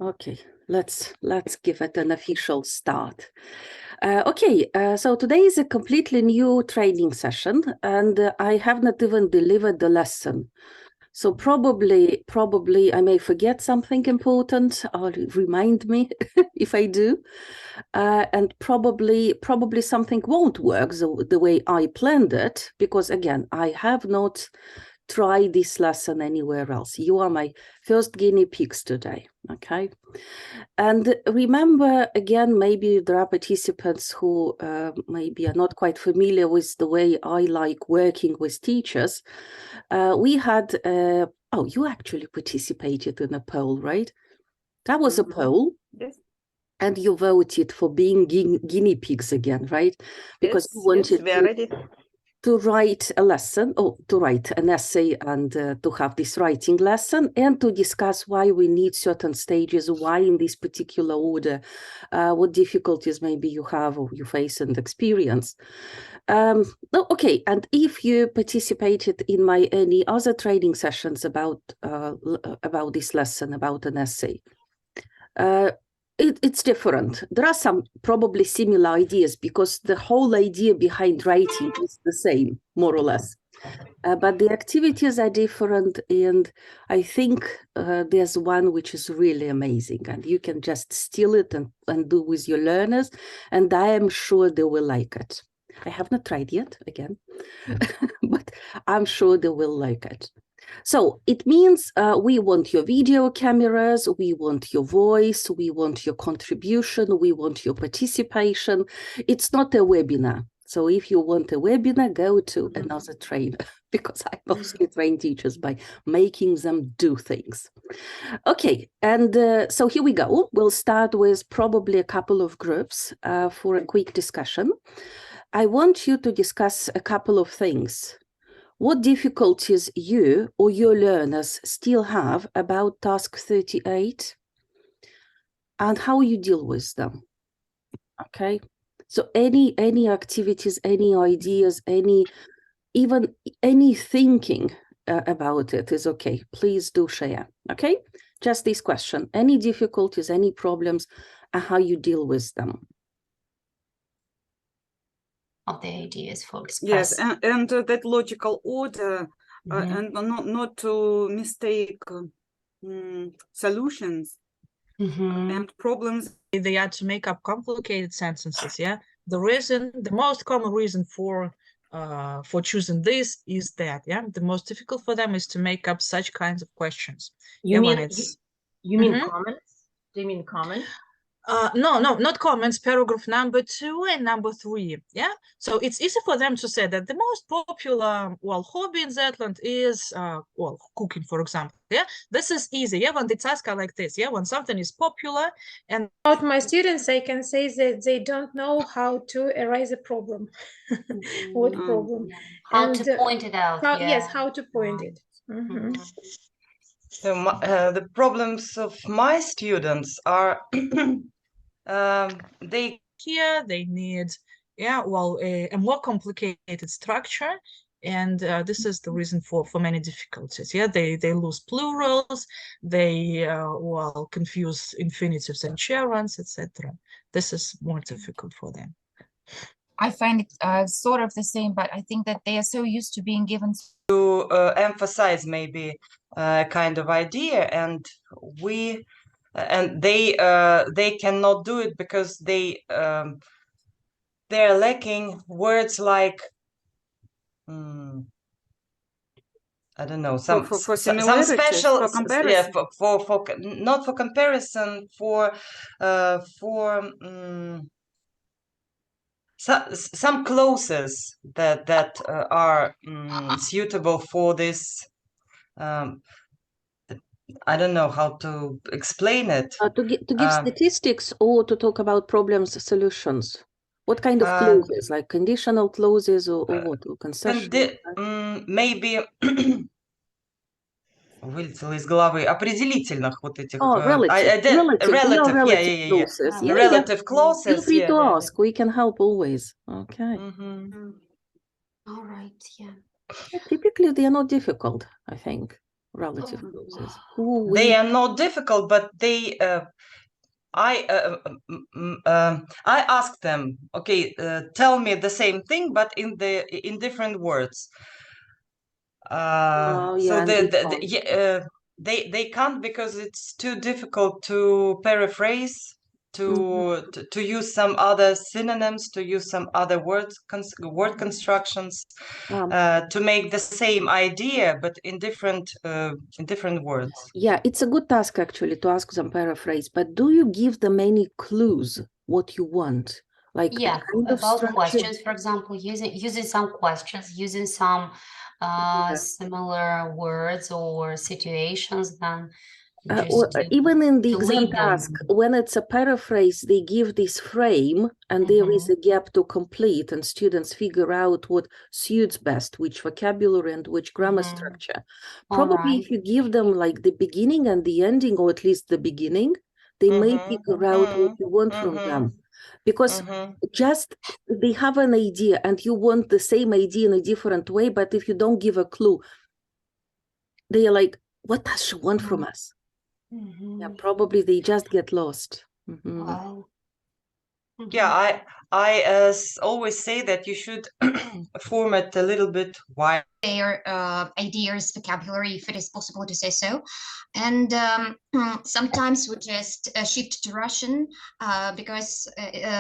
Okay, let's give it an official start. So today is a completely new training session, and I have not even delivered the lesson. So probably I may forget something important, or remind me if I do, and probably something won't work the way I planned it, because again, I have not tried this lesson anywhere else. You are my first guinea pigs today, okay? And remember, again, maybe there are participants who maybe are not quite familiar with the way I like working with teachers. We had, you actually participated in a poll, right? That was a poll. Yes. And you voted for being guinea pigs again, right? Because you wanted we are ready to write a lesson, or to write an essay, and to have this writing lesson, and to discuss why we need certain stages, why in this particular order, what difficulties maybe you have or you face and experience. Okay, and if you participated in my any other training sessions about this lesson, about an essay, it's different. There are some probably similar ideas, because the whole idea behind writing is the same, more or less. But the activities are different, and I think there's one which is really amazing, and you can just steal it and do with your learners, and I am sure they will like it. I have not tried yet, again, but I'm sure they will like it. So it means we want your video cameras, we want your voice, we want your contribution, we want your participation. It's not a webinar. So if you want a webinar, go to another trainer, because I mostly train teachers by making them do things. Okay, and so here we go. We'll start with probably a couple of groups for a quick discussion. I want you to discuss a couple of things. What difficulties you or your learners still have about task 38, and how you deal with them. Okay, so any activities, any ideas, even any thinking about it is okay. Please do share. Okay, just this question: any difficulties, any problems, and how you deal with them. Of the ideas for express. Yes, and that logical order, and not to mistake solutions and problems. They are to make up complicated sentences. Yeah, the most common reason for choosing this is that the most difficult for them is to make up such kinds of questions. You mean comments? Do you mean comments? No, not comments, paragraph number 2 and number 3. Yeah, so it's easy for them to say that the most popular hobby in Zetland is cooking, for example. Yeah, this is easy. Yeah, when the tasks are like this. Yeah, when something is popular. And about my students, I can say that they don't know how to erase a problem. What problem? How to point it out. Yes, how to point it. So the problems of my students are they need a more complicated structure, and this is the reason for many difficulties. Yeah, they lose plurals, they confuse infinitives and gerunds, etc. This is more difficult for them. I find it sort of the same, but I think that they are so used to being given to emphasize maybe a kind of idea, and they cannot do it because they're lacking words like I don't know, some special, for comparison. for not for comparison, for some clauses that are suitable for this. I don't know how to explain it. To give statistics, or to talk about problems, solutions. What kind of clauses, like conditional clauses, or what? Or concession? Maybe вылетело из головы определительных вот этих. Relative clauses. Feel free to ask. We can help always. Okay. All right. Yeah. Typically, they are not difficult, I think. relative clauses? They are not difficult, but they I asked them, okay, tell me the same thing, but in different words. Oh, So yeah, they can't, because it's too difficult to paraphrase, to use some other synonyms, to use some other word constructions, to make the same idea but in different words. Yeah, it's a good task actually to ask them paraphrase, but do you give them any clues what you want? Like Yeah, kind of about structure? questions, for example, using some questions, using some similar words or situations, then Or just even in the to exam lead them. task, when it's a paraphrase, they give this frame and there is a gap to complete, and students figure out what suits best, which vocabulary and which grammar structure. Probably if you give them like the beginning and the ending, or at least the beginning, they may figure out what you want from them. Because just they have an idea and you want the same idea in a different way, but if you don't give a clue, they are like, what does she want from us? Yeah, probably they just get lost. Wow. Yeah, I always say that you should format a little bit wider their ideas, vocabulary, if it is possible to say so. And sometimes we just shift to Russian because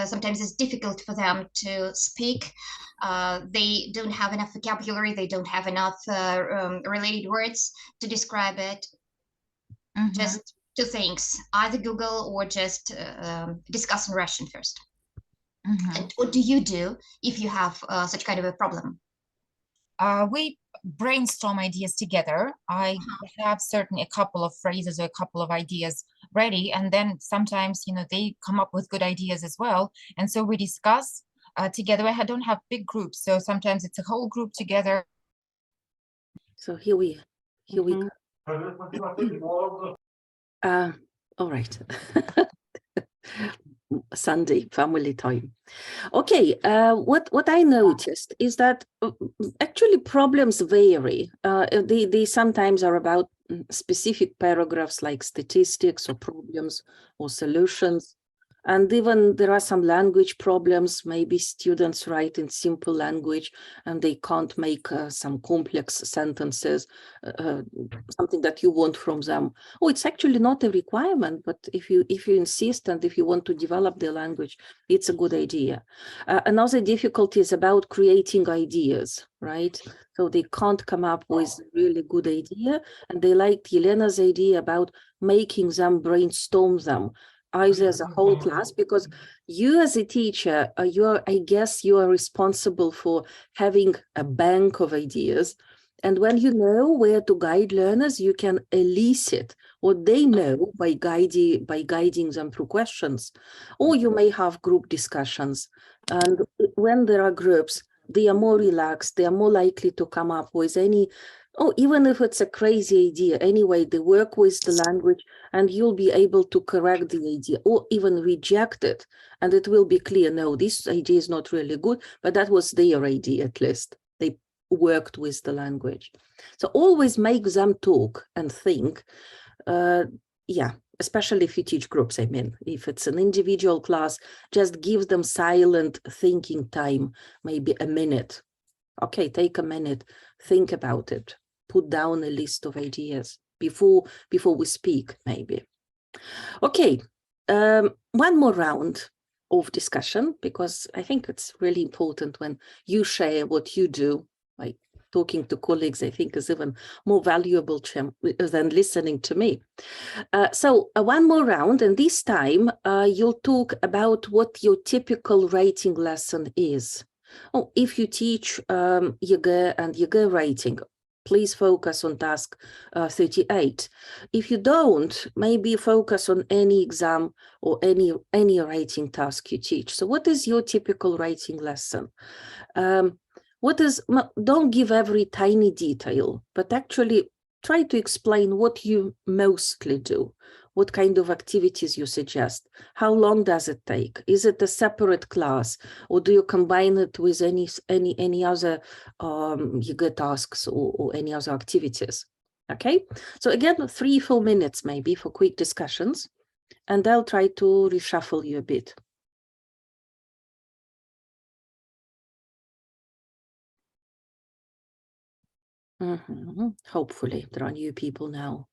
sometimes it's difficult for them to speak. They don't have enough vocabulary, they don't have enough related words to describe it. Just two things, either Google or just discuss in Russian first. And what do you do if you have such kind of a problem? We brainstorm ideas together. I have a couple of phrases or a couple of ideas ready, and then sometimes, they come up with good ideas as well. And so we discuss together. I don't have big groups, so sometimes it's a whole group together. So here we go. All right. Sunday family time. Okay, what I noticed is that actually problems vary. They sometimes are about specific paragraphs like statistics or problems or solutions. And even there are some language problems. Maybe students write in simple language and they can't make some complex sentences, something that you want from them. Oh, it's actually not a requirement, but if you insist and if you want to develop the language, it's a good idea. Another difficulty is about creating ideas, right? So they can't come up with a really good idea. And they liked Yelena's idea about making them brainstorm them, either as a whole class, because you as a teacher, I guess you are responsible for having a bank of ideas. And when you know where to guide learners, you can elicit what they know by guiding them through questions. Or you may have group discussions. And when there are groups, they are more relaxed, they are more likely to come up with even if it's a crazy idea, anyway, they work with the language and you'll be able to correct the idea or even reject it. And it will be clear, no, this idea is not really good, but that was their idea at least. They worked with the language. So always make them talk and think. Especially if you teach groups, I mean, if it's an individual class, just give them silent thinking time, maybe a minute. Okay, take a minute, think about it, put down a list of ideas before we speak, maybe. Okay, one more round of discussion, because I think it's really important when you share what you do, like talking to colleagues, I think is even more valuable than listening to me. So one more round, and this time you'll talk about what your typical writing lesson is. Oh, if you teach YGE and YGE writing, please focus on task 38. If you don't, maybe focus on any exam or any writing task you teach. So what is your typical writing lesson? Don't give every tiny detail, but actually try to explain what you mostly do. What kind of activities you suggest? How long does it take? Is it a separate class, or do you combine it with any other YGE tasks or any other activities? Okay, so again, 3-4 minutes maybe for quick discussions, and I'll try to reshuffle you a bit. Hopefully there are new people now.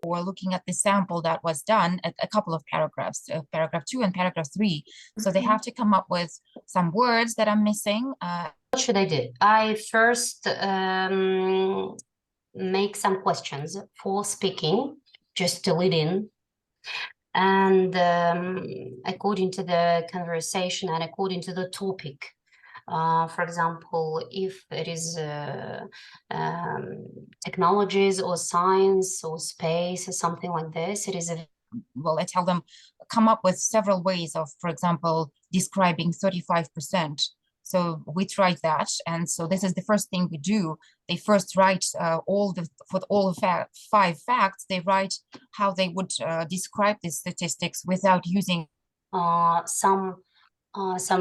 Or looking at the sample that was done at a couple of paragraphs, paragraph 2 and paragraph 3. So they have to come up with some words that are missing. What should I do? I first make some questions for speaking, just to lead in. And according to the conversation and according to the topic. For example, if it is technologies or science or space or something like this, it is a... Well, I tell them, come up with several ways of, for example, describing 35%. So we tried that. And so this is the first thing we do. They first write for all the 5 facts, they write how they would describe these statistics without using some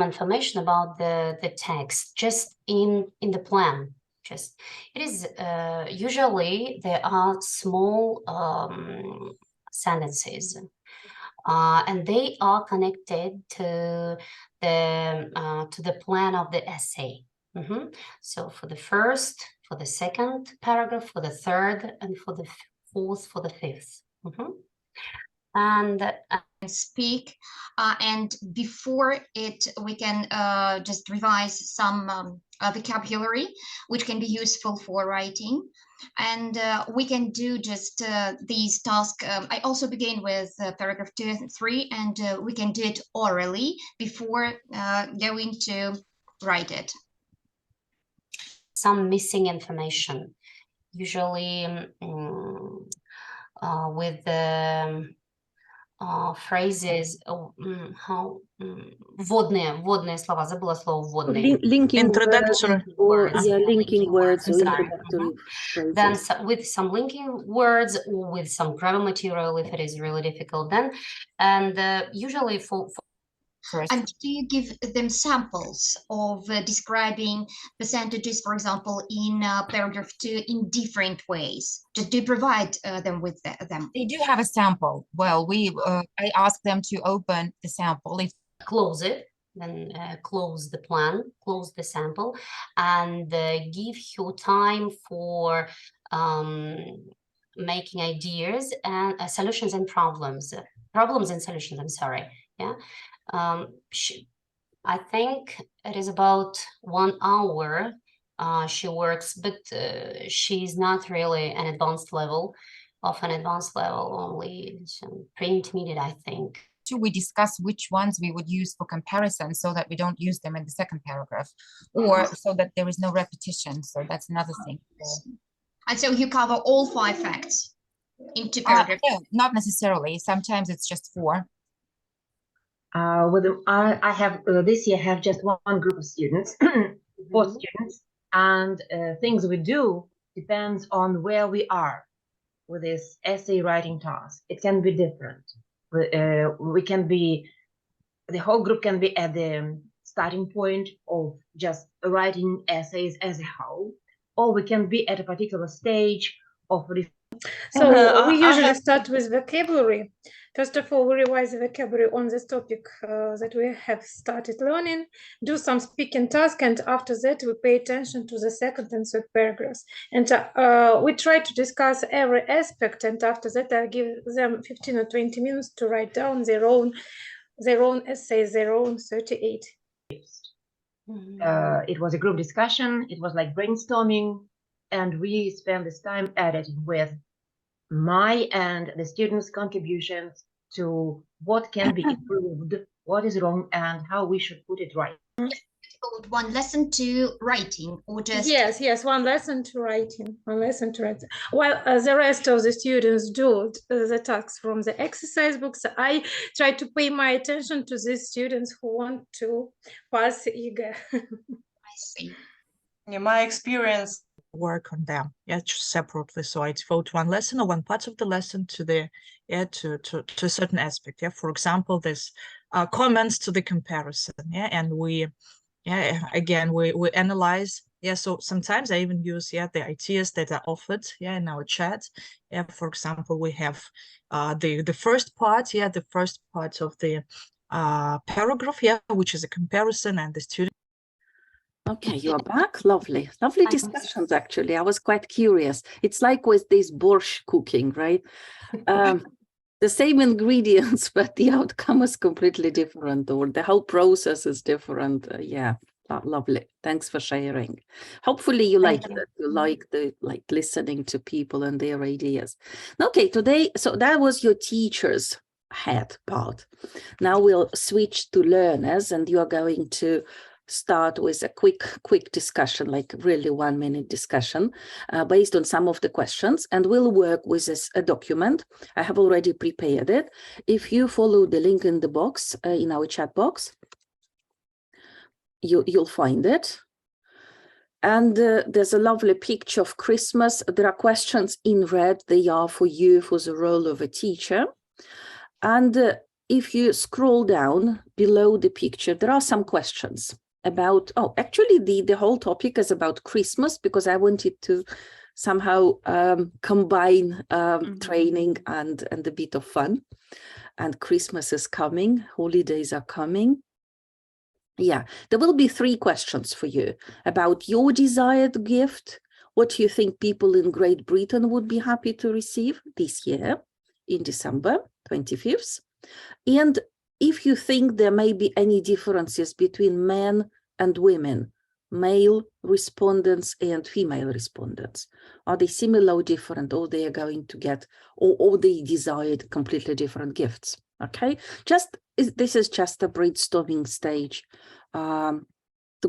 information about the text, just in the plan. Just it is usually there are small sentences, and they are connected to the plan of the essay. So for the first, for the second paragraph, for the third, and for the fourth, for the fifth. And speak, and before it we can just revise some vocabulary which can be useful for writing, and we can do just these tasks. I also begin with paragraph 2 and 3, and we can do it orally before going to write it. Some missing information, usually with the phrases, вводные слова, забыла слово вводные. Linking introductory words, or linking words or sorry. introductory phrases. Then with some linking words or with some grammar material, if it is really difficult, then, and usually for first. And do you give them samples of describing percentages, for example, in paragraph 2 in different ways? Just do you provide them with them? They do have a sample. Well, I ask them to open the sample. If close it, then close the plan, close the sample, and give you time for making ideas and solutions and problems and solutions. I'm sorry. Yeah. I think it is about 1 hour she works, but she's not really an advanced level, only pre-intermediate, I think. We discuss which ones we would use for comparison so that we don't use them in the second paragraph, or so that there is no repetition. So that's another thing. And so you cover all 5 facts into paragraphs? No, not necessarily. Sometimes it's just 4. I have this year have just one group of students, 4 students, and things we do depends on where we are with this essay writing task. It can be different. We can be, the whole group can be at the starting point of just writing essays as a whole, or we can be at a particular stage of. So we usually start with vocabulary. First of all, we revise the vocabulary on this topic that we have started learning, do some speaking task, and after that we pay attention to the second and third paragraphs. And we try to discuss every aspect, and after that I give them 15 or 20 minutes to write down their own essays, their own 38. It was a group discussion, it was like brainstorming, and we spent this time editing with my and the students' contributions to what can be improved, what is wrong, and how we should put it right. One lesson to writing, or just yes, 1 lesson to writing, 1 lesson to writing. While the rest of the students do the tasks from the exercise books, I try to pay my attention to the students who want to pass EGA. I see. Yeah, my experience. Work on them, just separately. So I devote 1 lesson or 1 part of the lesson to the to a certain aspect. For example, this comments to the comparison. And we again we analyze Yeah, so sometimes I even use the ideas that are offered in our chat. Yeah, for example, we have the first part, the first part of the paragraph, which is a comparison, and the student. Okay, you're back. Lovely discussions. Actually, I was quite curious. It's like with this borscht cooking, right? The same ingredients, but the outcome is completely different, or the whole process is different. Yeah. Lovely. Thanks for sharing. Hopefully you like that. You like listening to people and their ideas. Okay, today, so that was your teacher's head part. Now we'll switch to learners, and you are going to start with a quick discussion, like really 1 minute discussion based on some of the questions, and we'll work with a document. I have already prepared it. If you follow the link in the box, in our chat box, you'll find it. And there's a lovely picture of Christmas. There are questions in red. They are for you, for the role of a teacher. And if you scroll down below the picture, there are some questions about, actually the whole topic is about Christmas, because I wanted to somehow combine training and a bit of fun. And Christmas is coming, holidays are coming. Yeah, there will be 3 questions for you about your desired gift, what you think people in Great Britain would be happy to receive this year in December 25th, and if you think there may be any differences between men and women, male respondents and female respondents. Are they similar or different, or they are going to get, or they desired completely different gifts? Okay, this is just a brainstorming stage to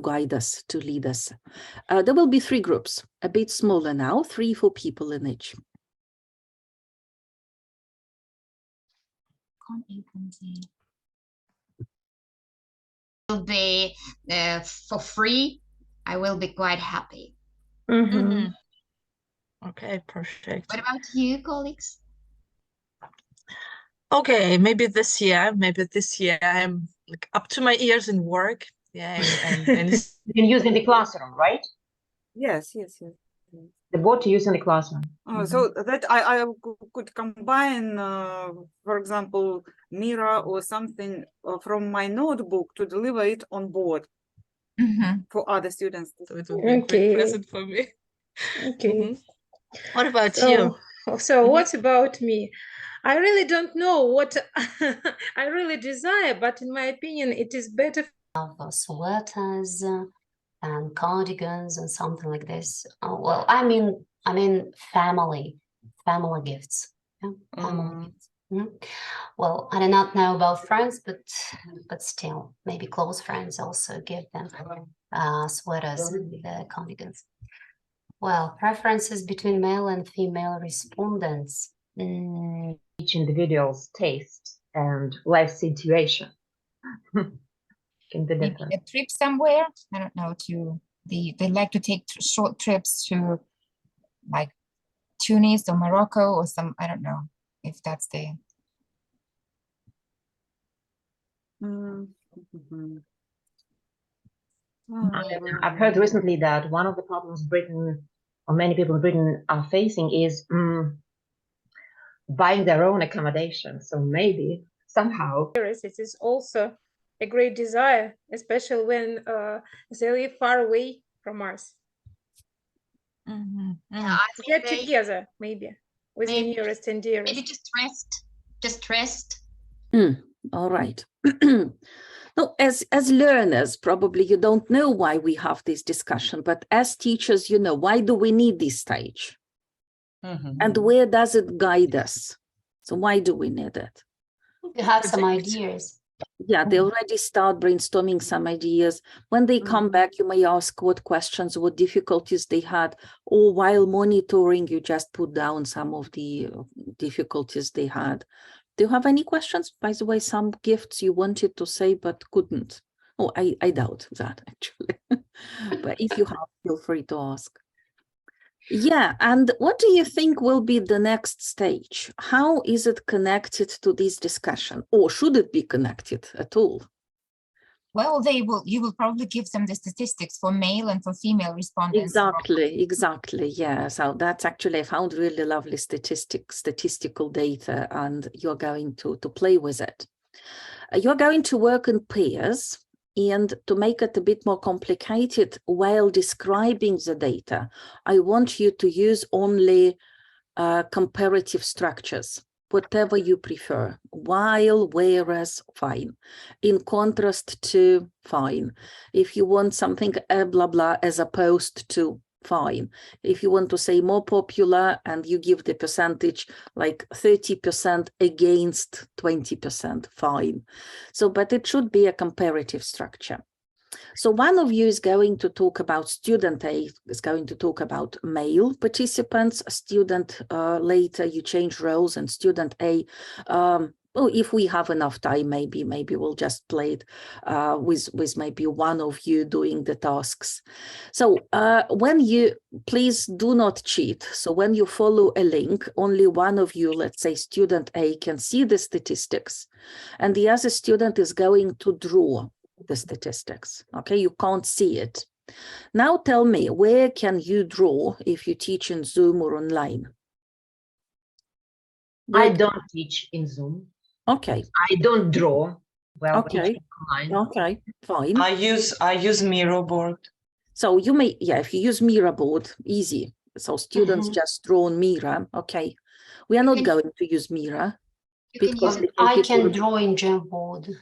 guide us, to lead us. There will be 3 groups, a bit smaller now, 3-4 people in each. Will be for free. I will be quite happy. Okay, perfect. What about you, colleagues? Okay, maybe this year I'm like up to my ears in work. Yeah, and you can use in the classroom, right? Yes. The board to use in the classroom. So that I could combine, for example, Mira or something from my notebook to deliver it on board for other students. So it will be a great present for me. Okay. What about you? So what about me? I really don't know what I really desire, but in my opinion, it is better. Sweaters and cardigans and something like this. Well, I mean family gifts. Yeah, family gifts. Well, I do not know about friends, but still, maybe close friends also give them sweaters and cardigans. Well, preferences between male and female respondents. Each individual's taste and life situation can be Maybe different. a trip somewhere. I don't know. They like to take short trips to like Tunis or Morocco or some. I don't know if that's the. I've heard recently that one of the problems Britain, or many people in Britain, are facing is buying their own accommodation. So maybe somehow it is also a great desire, especially when they live far away from us. Get together, maybe with the nearest and dearest. Maybe just rest. All right. No, as learners, probably you don't know why we have this discussion, but as teachers, you know, why do we need this stage? And where does it guide us? So why do we need it? You have some ideas. Yeah, they already start brainstorming some ideas. When they come back, you may ask what questions, what difficulties they had, or while monitoring, you just put down some of the difficulties they had. Do you have any questions? By the way, some gifts you wanted to say but couldn't. Oh, I doubt that, actually. But if you have, feel free to ask. Yeah, and what do you think will be the next stage? How is it connected to this discussion? Or should it be connected at all? Well, you will probably give them the statistics for male and for female respondents. Exactly, yeah. So that's actually, I found really lovely statistical data, and you're going to play with it. You're going to work in pairs, and to make it a bit more complicated while describing the data, I want you to use only comparative structures, whatever you prefer. While, whereas, fine. In contrast to, fine. If you want something blah blah as opposed to, fine. If you want to say more popular and you give the percentage like 30% against 20%, fine. So, but it should be a comparative structure. So one of you is going to talk about, student A is going to talk about male participants, student later you change roles, and student A, well, if we have enough time, maybe we'll just play it with maybe one of you doing the tasks. So when you, please do not cheat. So when you follow a link, only one of you, let's say student A, can see the statistics, and the other student is going to draw the statistics. Okay, you can't see it. Now tell me, where can you draw if you teach in Zoom or online? I don't teach in Zoom. Okay. I don't draw while Okay. teaching online. Okay, fine. I use Miro board. So you may, yeah, if you use Miro board, easy. So students just draw on Miro. Okay. We are not going to use Miro because I can draw in Jamboard.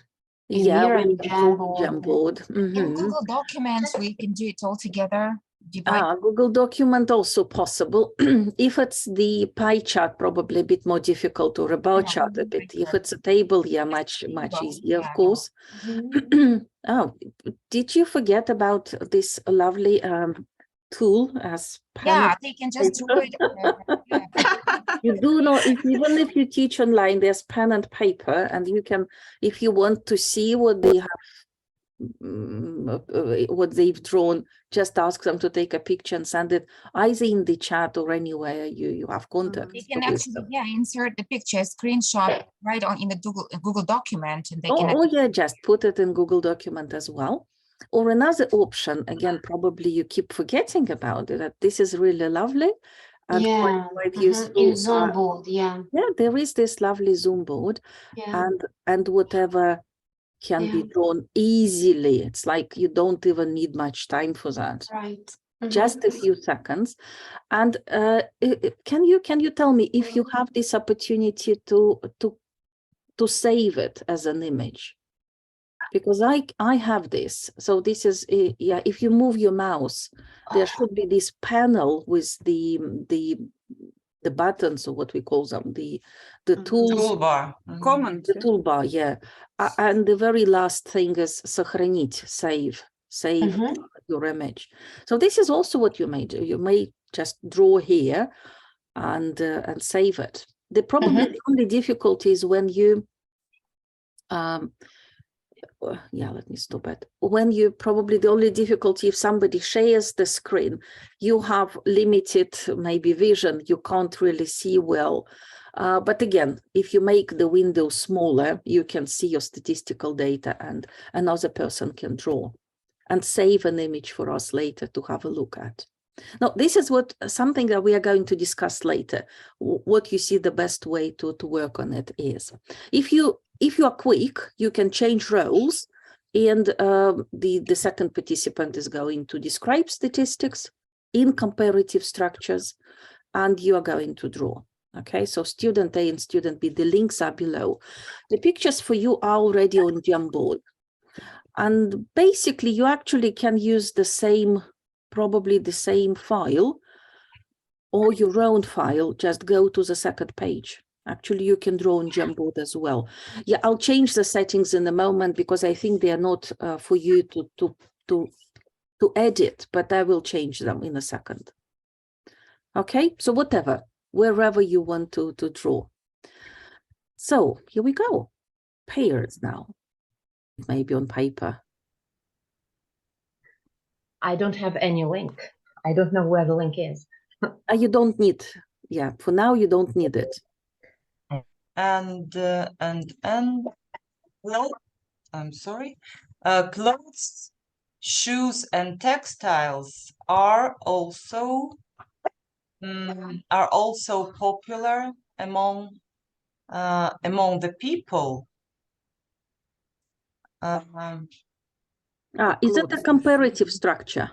Yeah, we draw Jamboard. In Google Documents, we can do it all together. Google document also possible. If it's the pie chart, probably a bit more difficult, or a bar chart a bit. If it's a table, yeah, much easier, of course. Oh, did you forget about this lovely tool as pen? Yeah, they can just do it. You do know, even if you teach online, there's pen and paper, and you can, if you want to see what they have, what they've drawn, just ask them to take a picture and send it either in the chat or anywhere you have contact. They can actually, insert the picture, screenshot right on in the Google document, and they can. Oh yeah, just put it in Google document as well. Or another option, again, probably you keep forgetting about it, that this is really lovely and quite useful. In Zoom board, yeah, there is this lovely Zoom board, and whatever can be drawn easily. It's like you don't even need much time for that. Right. Just a few seconds. And can you tell me if you have this opportunity to save it as an image? Because I have this. So this is if you move your mouse, there should be this panel with the buttons, or what we call them, the tools, toolbar. Comment. The toolbar, yeah. And the very last thing is сохранить, save your image. So this is also what you may do. You may just draw here and save it. The only difficulty is when you let me stop it. When you the only difficulty, if somebody shares the screen, you have limited maybe vision, you can't really see well. But again, if you make the window smaller, you can see your statistical data, and another person can draw and save an image for us later to have a look at. Now, this is something that we are going to discuss later, what you see the best way to work on it is. If you are quick, you can change roles, and the second participant is going to describe statistics in comparative structures, and you are going to draw. Okay, so student A and student B, the links are below. The pictures for you are already on Jamboard. And basically, you actually can use probably the same file or your own file, just go to the second page. Actually, you can draw on Jamboard as well. Yeah, I'll change the settings in a moment because I think they are not for you to edit, but I will change them in a second. Okay, so wherever you want to draw. So here we go. Pairs now, maybe on paper. I don't have any link. I don't know where the link is. You don't need, for now you don't need it. And well, I'm sorry. Clothes, shoes, and textiles are also popular among the people. Is it a comparative structure?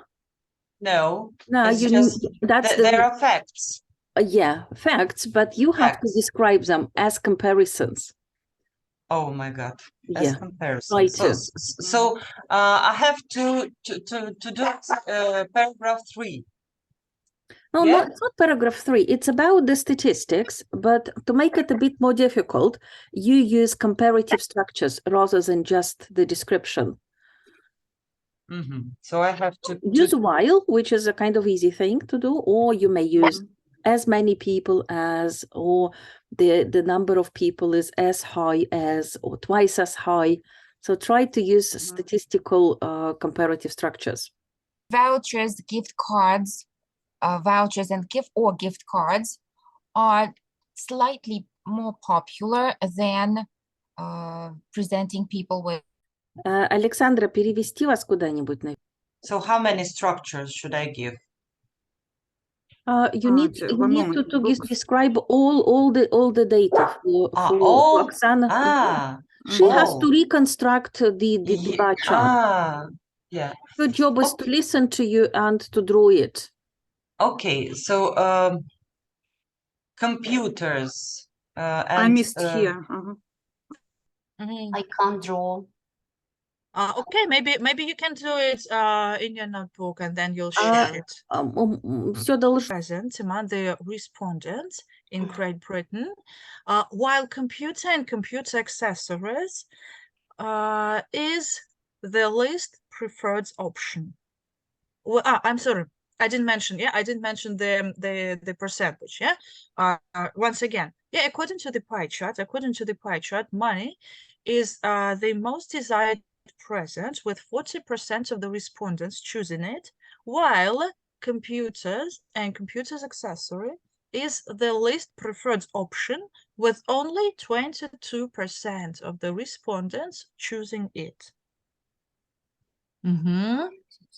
No, No, it's you just that's there are facts. Yeah, facts, but you have to Facts. describe them as comparisons. Oh my God! Yeah, As comparison. try So, to. so I have to do paragraph 3. No, Yeah? no, it's not paragraph 3. It's about the statistics, but to make it a bit more difficult, you use comparative structures rather than just the description. So I have to use while, which is a kind of easy thing to do, or you may use as many people as, or the number of people is as high as, or twice as high. So try to use statistical comparative structures. Vouchers, gift cards, vouchers and gift cards are slightly more popular than presenting people with. Александра, перевести вас куда-нибудь? So how many structures should I give? You need to describe all the data for Oksana. She has to reconstruct the bar chart. Yeah. Your job is to listen to you and to draw it. Okay, so computers. And, I missed here. I can't draw. Okay, maybe you can do it in your notebook and then you'll share it. Present among the respondents in Great Britain, while computer and computer accessories is the least preferred option. Well, I'm sorry, I didn't mention. Yeah, I didn't mention the percentage. Yeah, once again, yeah, according to the pie chart, money is the most desired present, with 40% of the respondents choosing it, while computers and computers accessory is the least preferred option, with only 22% of the respondents choosing it. All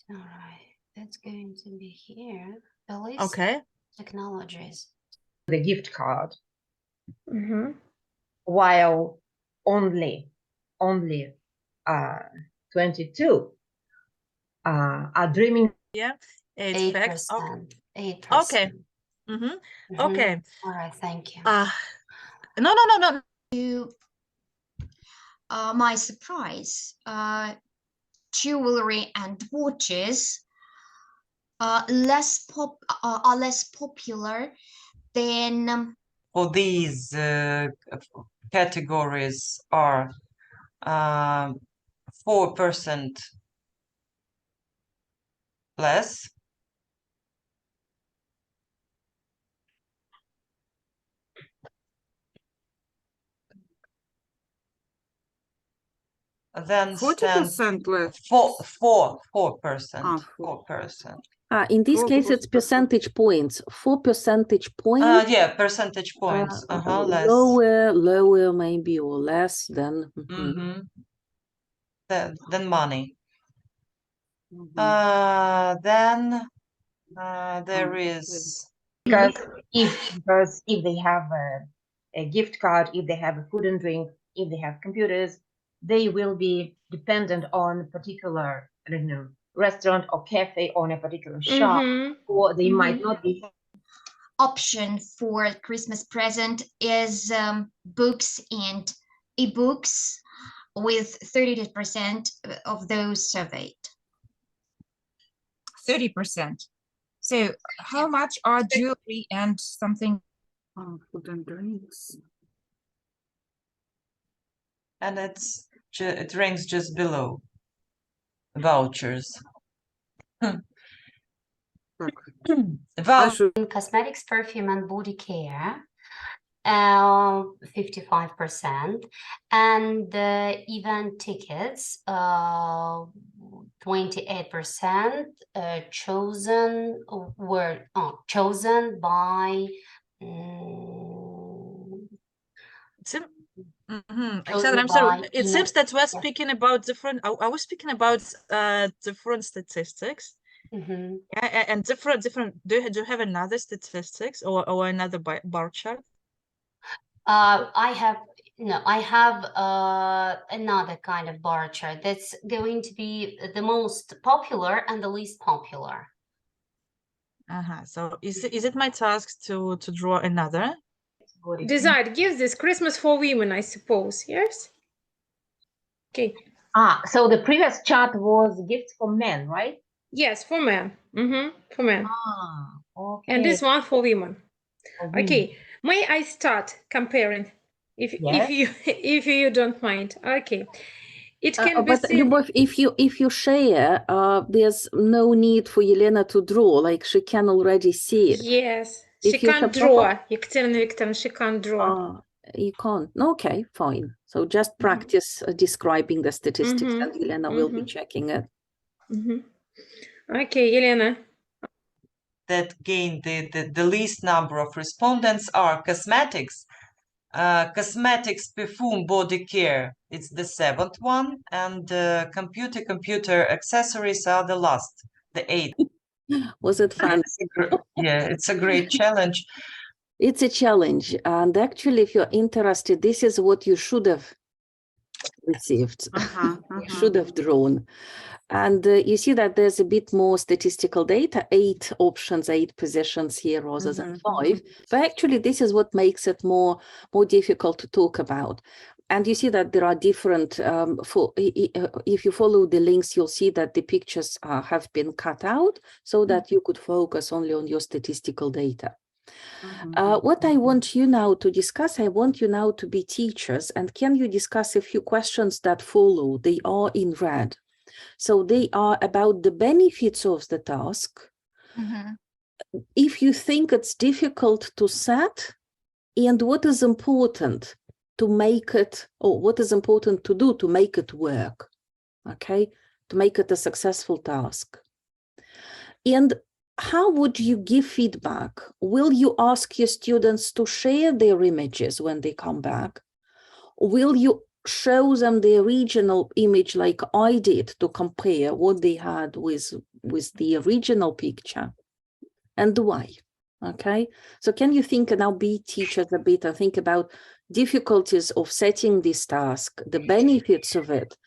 right, that's going to be here. The least Okay. technologies. The gift card. While only 22 are dreaming. Yeah, 8%. 8%. Okay. Okay. All right, thank you. No. To my surprise, jewelry and watches are less popular than. For these categories are 4% less. Then 40% less. 4%. In this case, it's percentage points. 4 percentage points. Yeah, percentage points. Less. Lower maybe, or less than. Than money. Then there is. Because if they have a gift card, if they have a food and drink, if they have computers, they will be dependent on a particular, I don't know, restaurant or cafe on a particular shop, or they might not be. Option for Christmas present is books and ebooks, with 30% of those surveyed. 30%. So how much are jewelry and something? Food and drinks. And it ranks just below vouchers. Cosmetics, perfume, and body care, 55%, and event tickets, 28%, chosen by. Alexandra, I'm sorry. It seems that we're speaking about different. Are we speaking about different statistics? Yeah, and different. Do you have another statistics or another bar chart? I have another kind of bar chart that's going to be the most popular and the least popular. So is it my task to draw another? Desire gives this Christmas for women, I suppose. Yes. Okay. So the previous chart was gifts for men, right? Yes, for men. For men. Okay. And this one for women. Okay. May I start comparing? If you don't mind. Okay. It can be but Lyubov, if you share, there's no need for Yelena to draw, like she can already see it. Yes, she can't draw. Ekaterina Viktorovna, she can't draw. You can't. Okay, fine. So just practice describing the statistics, and Yelena will be checking it. Okay, Yelena. That gained the least number of respondents are cosmetics. Cosmetics, perfume, body care, it's the 7th one, and computer accessories are the last, the 8th. Was it fun? It's a great challenge. It's a challenge, and actually, if you're interested, this is what you should have received. You should have drawn. And you see that there's a bit more statistical data, 8 options, 8 positions here rather than 5. But actually, this is what makes it more difficult to talk about. And you see that there are different, if you follow the links, you'll see that the pictures have been cut out so that you could focus only on your statistical data. What I want you now to discuss, I want you now to be teachers, and can you discuss a few questions that follow? They are in red. So they are about the benefits of the task. If you think it's difficult to set, and what is important to make it, or what is important to do to make it work, okay, to make it a successful task. And how would you give feedback? Will you ask your students to share their images when they come back? Will you show them the original image like I did to compare what they had with the original picture? And why? Okay, so can you think, and now be teachers a bit and think about difficulties of setting this task, the benefits of it,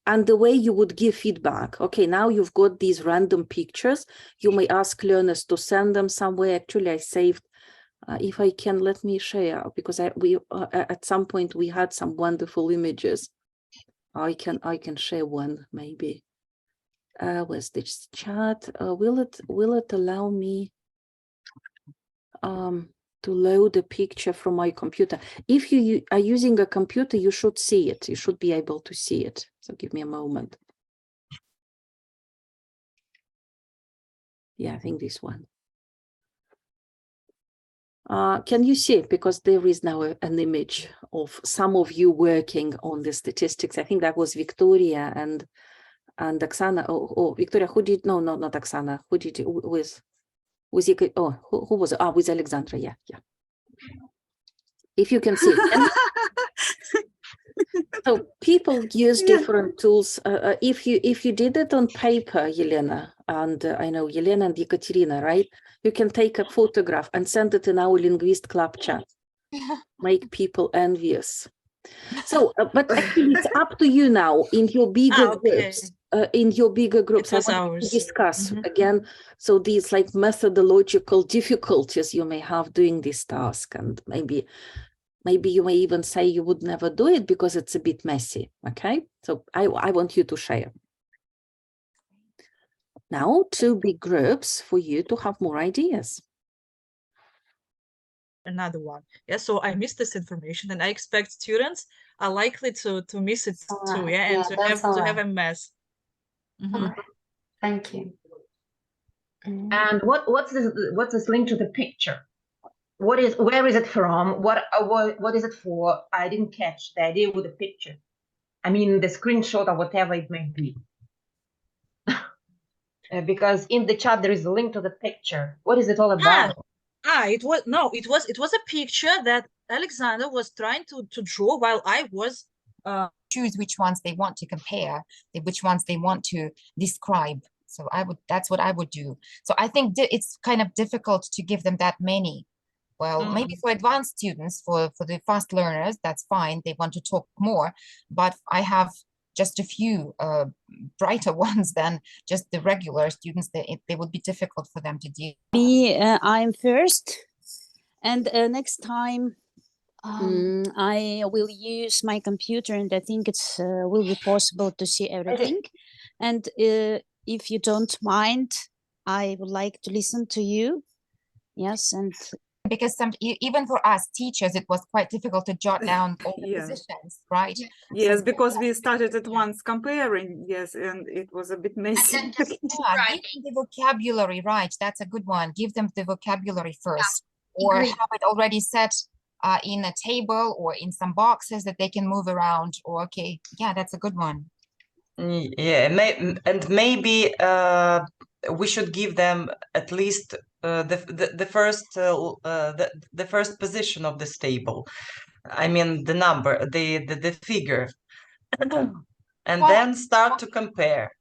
and the way you would give feedback. Okay, now you've got these random pictures. You may ask learners to send them somewhere. Actually, I saved, if I can, let me share, because we at some point we had some wonderful images. I can share one maybe. Where's this chat? Will it allow me to load a picture from my computer? If you are using a computer, you should see it. You should be able to see it. So give me a moment. Yeah, I think this one. Can you see it? Because there is now an image of some of you working on the statistics. I think that was Victoria and Oksana. Oh, Victoria, who did? No, not Oksana. Who did it with? Was it? Oh, who was it? With Alexandra. Yeah. If you can see it. So people use different tools. If you did it on paper, Yelena, and I know Yelena and Ekaterina, right? You can take a photograph and send it in our Linguist Club chat. Make people envious. So, but actually, it's up to you now in your bigger groups. In your bigger groups, I want to discuss again. So these like methodological difficulties you may have doing this task, and maybe you may even say you would never do it because it's a bit messy. Okay, so I want you to share. Now, 2 big groups for you to have more ideas. Another one. Yeah, so I missed this information, and I expect students are likely to miss it too. Yeah, and to have a mess. Thank you. And what's this link to the picture? Where is it from? What is it for? I didn't catch the idea with the picture. I mean the screenshot or whatever it may be. Because in the chat there is a link to the picture. What is it all about? It was a picture that Alexander was trying to draw while I was choose which ones they want to compare, which ones they want to describe. So that's what I would do. So I think it's kind of difficult to give them that many. Well, maybe for advanced students, for the fast learners, that's fine. They want to talk more, but I have just a few brighter ones than just the regular students. They would be difficult for them to do. I'm first, and next time I will use my computer, and I think it's will be possible to see everything. And if you don't mind, I would like to listen to you. Yes, and because even for us teachers, it was quite difficult to jot down all the positions, right? Yes, So, because we started at once comparing, yes, and it was a bit messy. Give them the vocabulary, right? That's a good one. Give them the vocabulary first, or have it already set in a table or in some boxes that they can move around. Or that's a good one. Yeah, and maybe we should give them at least the first position of this table. I mean the number, the figure, and then start to compare.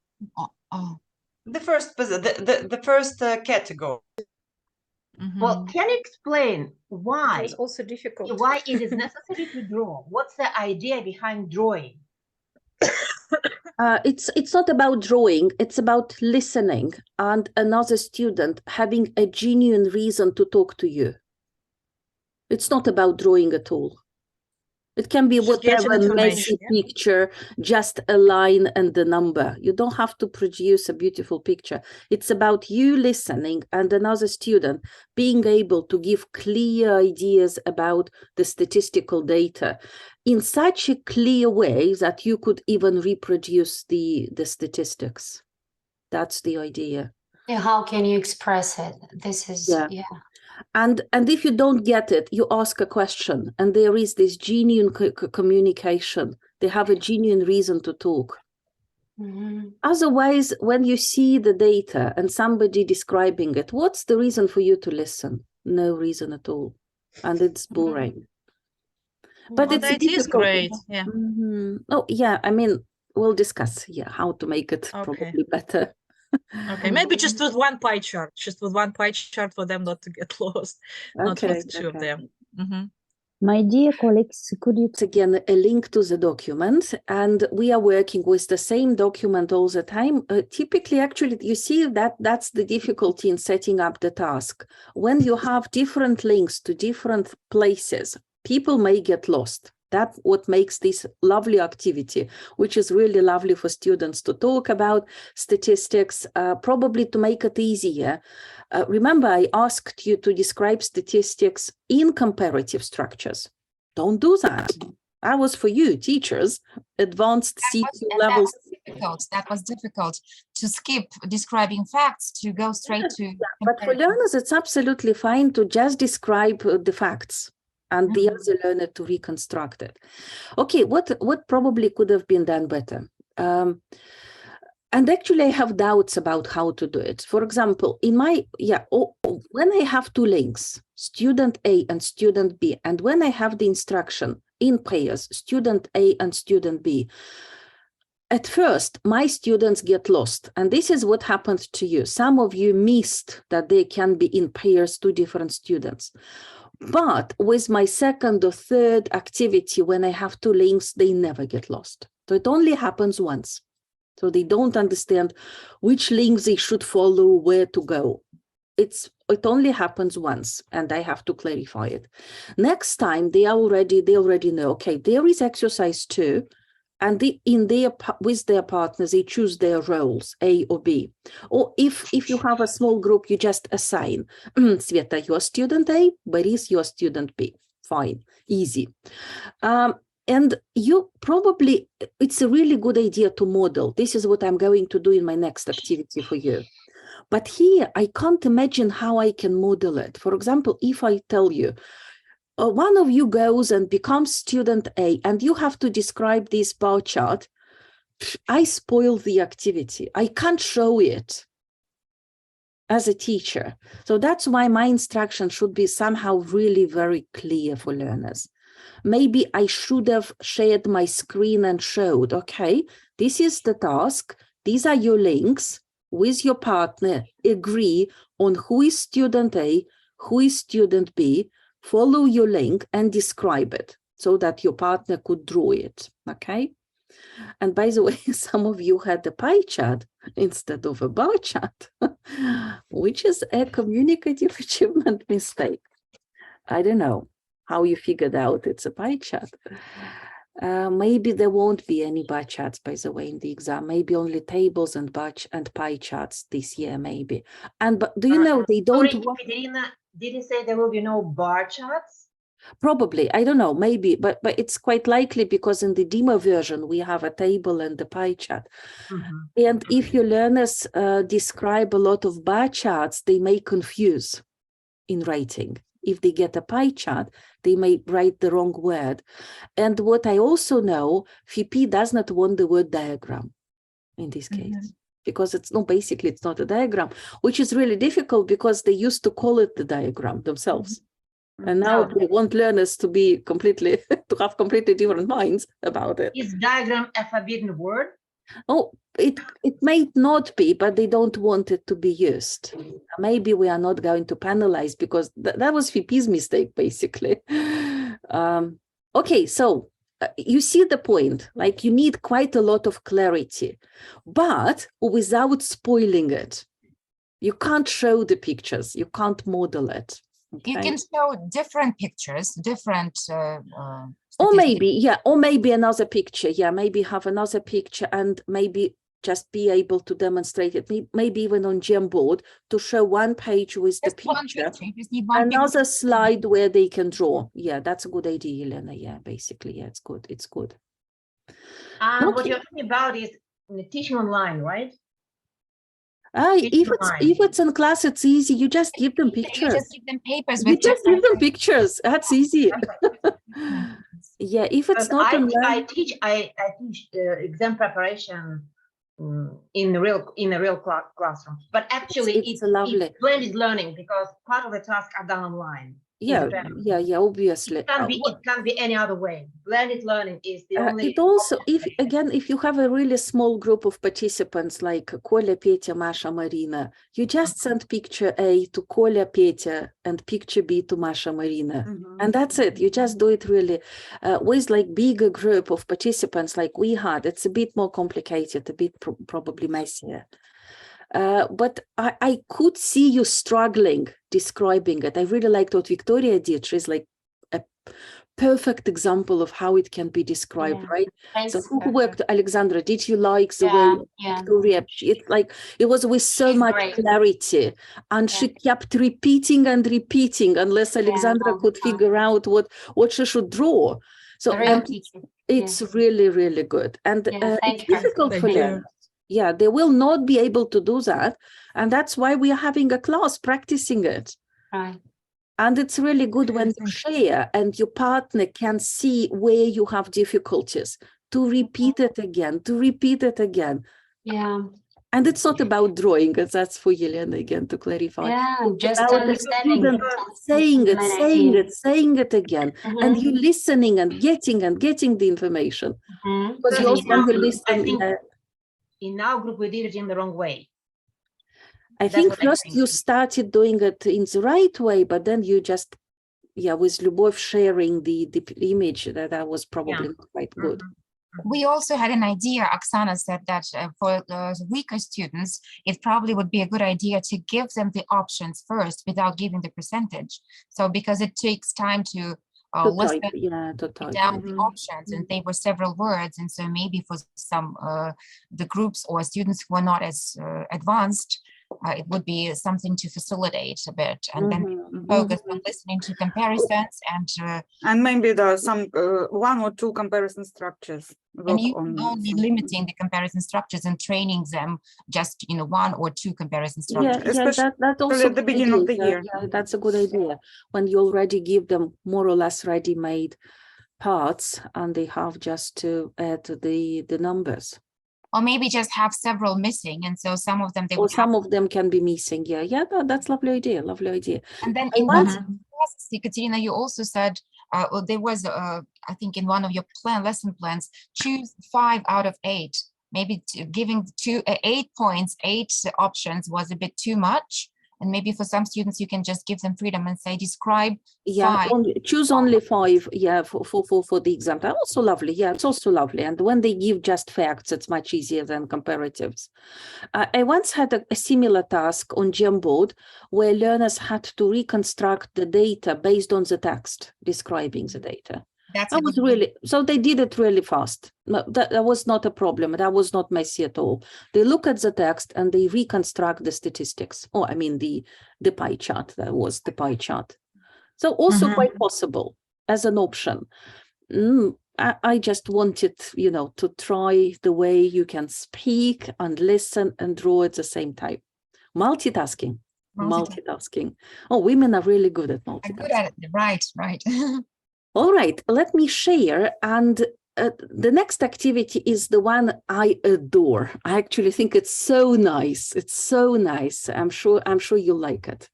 The first category. Well, can you explain why? It's also difficult. Why it is necessary to draw? What's the idea behind drawing? It's not about drawing, it's about listening and another student having a genuine reason to talk to you. It's not about drawing at all. It can be whatever messy picture, just a line and the number. You don't have to produce a beautiful picture. It's about you listening and another student being able to give clear ideas about the statistical data in such a clear way that you could even reproduce the statistics. That's the idea. Yeah, how can you express it? This is, And if you don't get it, you ask a question, and there is this genuine communication. They have a genuine reason to talk. Otherwise, when you see the data and somebody describing it, what's the reason for you to listen? No reason at all. And it's boring. But it's is great. Yeah. Oh, yeah. I mean, we'll discuss how to make it probably better. Okay, maybe just with one pie chart, for them not to get lost, not with two of them. My dear colleagues, could you again a link to the document, and we are working with the same document all the time. Typically, actually, you see that's the difficulty in setting up the task. When you have different links to different places, people may get lost. That's what makes this lovely activity, which is really lovely for students to talk about statistics, probably to make it easier. Remember, I asked you to describe statistics in comparative structures. Don't do that. That was for you, teachers, advanced CQ levels. That was difficult to skip describing facts, to go straight to... But for learners, it's absolutely fine to just describe the facts. And the other learner to reconstruct it. Okay, what probably could have been done better? And actually, I have doubts about how to do it. For example, in my, when I have two links, student A and student B, and when I have the instruction in pairs, student A and student B, at first, my students get lost. And this is what happened to you. Some of you missed that they can be in pairs, two different students. But with my second or third activity, when I have two links, they never get lost. So it only happens once. So they don't understand which links they should follow, where to go. It only happens once, and I have to clarify it. Next time, they already know, okay, there is exercise 2, and with their partners, they choose their roles, A or B. Or if you have a small group, you just assign, Sveta, you're student A, Boris, you're student B. Fine, easy. And you probably, it's a really good idea to model. This is what I'm going to do in my next activity for you. But here, I can't imagine how I can model it. For example, if I tell you, one of you goes and becomes student A, and you have to describe this bar chart, I spoil the activity. I can't show it. as a teacher. So that's why my instruction should be somehow really very clear for learners. Maybe I should have shared my screen and showed, okay, this is the task. These are your links. With your partner, agree on who is student A, who is student B, follow your link and describe it so that your partner could draw it, okay? And by the way, some of you had a pie chart instead of a bar chart, which is a communicative achievement mistake. I don't know how you figured out it's a pie chart. Maybe there won't be any bar charts, by the way, in the exam. Maybe only tables and pie charts this year, maybe. But do you know they don't? Sorry, Katerina, did you say there will be no bar charts? Probably, I don't know, maybe, but it's quite likely because in the demo version we have a table and the pie chart. And if your learners describe a lot of bar charts, they may confuse in writing. If they get a pie chart, they may write the wrong word. And what I also know, FIP does not want the word diagram in this case, because it's basically it's not a diagram, which is really difficult because they used to call it the diagram themselves. And now they want learners to be to have completely different minds about it. Is diagram a forbidden word? Oh, it may not be, but they don't want it to be used. Maybe we are not going to penalize because that was FIP's mistake, basically. Okay, so you see the point, like you need quite a lot of clarity, but without spoiling it. You can't show the pictures, you can't model it. Okay. You can show different pictures, different or maybe another picture. Yeah, maybe have another picture and maybe just be able to demonstrate it. Maybe even on Jamboard to show one page with the picture, another slide where they can draw. Yeah, that's a good idea, Elena. Yeah, basically, yeah, it's good. It's good. And what you're talking about is teaching online, right? If it's in class, it's easy. You just give them pictures. You just give them papers. You just give them pictures. That's easy. Yeah, if it's not online. I teach exam preparation in a real classroom, but actually it's lovely. Blended learning because part of the tasks are done online. Yeah, obviously. It can't be any other way. Blended learning is the only. It also, if you have a really small group of participants like Kolya, Petya, Masha, Marina, you just send picture A to Kolya, Petya, and picture B to Masha, Marina, and that's it. You just do it really with like bigger group of participants like we had. It's a bit more complicated, a bit probably messier. But I could see you struggling describing it. I really liked what Victoria did. She's like a perfect example of how it can be described, right? Thanks. So who worked, Alexandra? Did you like the way Victoria? It was with so much clarity, and she kept repeating and repeating unless Alexandra could figure out what she should draw. So it's really, really good, and it's difficult for them. Yeah, they will not be able to do that. And that's why we are having a class practicing it. Right. And it's really good when you share and your partner can see where you have difficulties to repeat it again. Yeah. And it's not about drawing, that's for Yelena again to clarify. Yeah, just understanding saying it again. And you listening and getting the information. Because you also when you listen. In our group, we did it in the wrong way. I think first you started doing it in the right way, but then you just, with Lyubov sharing the image, that was probably not quite good. We also had an idea, Oksana said that for weaker students, it probably would be a good idea to give them the options first without giving the percentage. So because it takes time to listen down the options, and they were several words, and so maybe for some the groups or students who are not as advanced, it would be something to facilitate a bit, and then focus on listening to comparisons and maybe there are some 1 or 2 comparison structures. And you only limiting the comparison structures and training them just 1 or 2 comparison structures. That also at the beginning of the year. Yeah, that's a good idea. When you already give them more or less ready-made parts, and they have just to add the numbers. Or maybe just have several missing, and so some of them they Or would have. some of them can be missing. Yeah, yeah, that's lovely idea. Lovely idea. And then in one tasks, Ekaterina, you also said well, there was I think in one of your lesson plans, choose 5 out of 8. Maybe giving 8 points, 8 options was a bit too much. And maybe for some students, you can just give them freedom and say, describe 5. Choose only 5. Yeah, for the exam. That's also lovely. Yeah, it's also lovely. And when they give just facts, it's much easier than comparatives. I once had a similar task on Jamboard where learners had to reconstruct the data based on the text describing the data. That was really, so they did it really fast. No, that was not a problem. That was not messy at all. They look at the text and they reconstruct the statistics. Oh, I mean the pie chart. That was the pie chart. So also quite possible as an option. I just wanted, to try the way you can speak and listen and draw at the same time. Multitasking. Oh, women are really good at multitasking. Good at it. Right. All right, let me share. And the next activity is the one I adore. I actually think it's so nice. It's so nice. I'm sure you'll like it.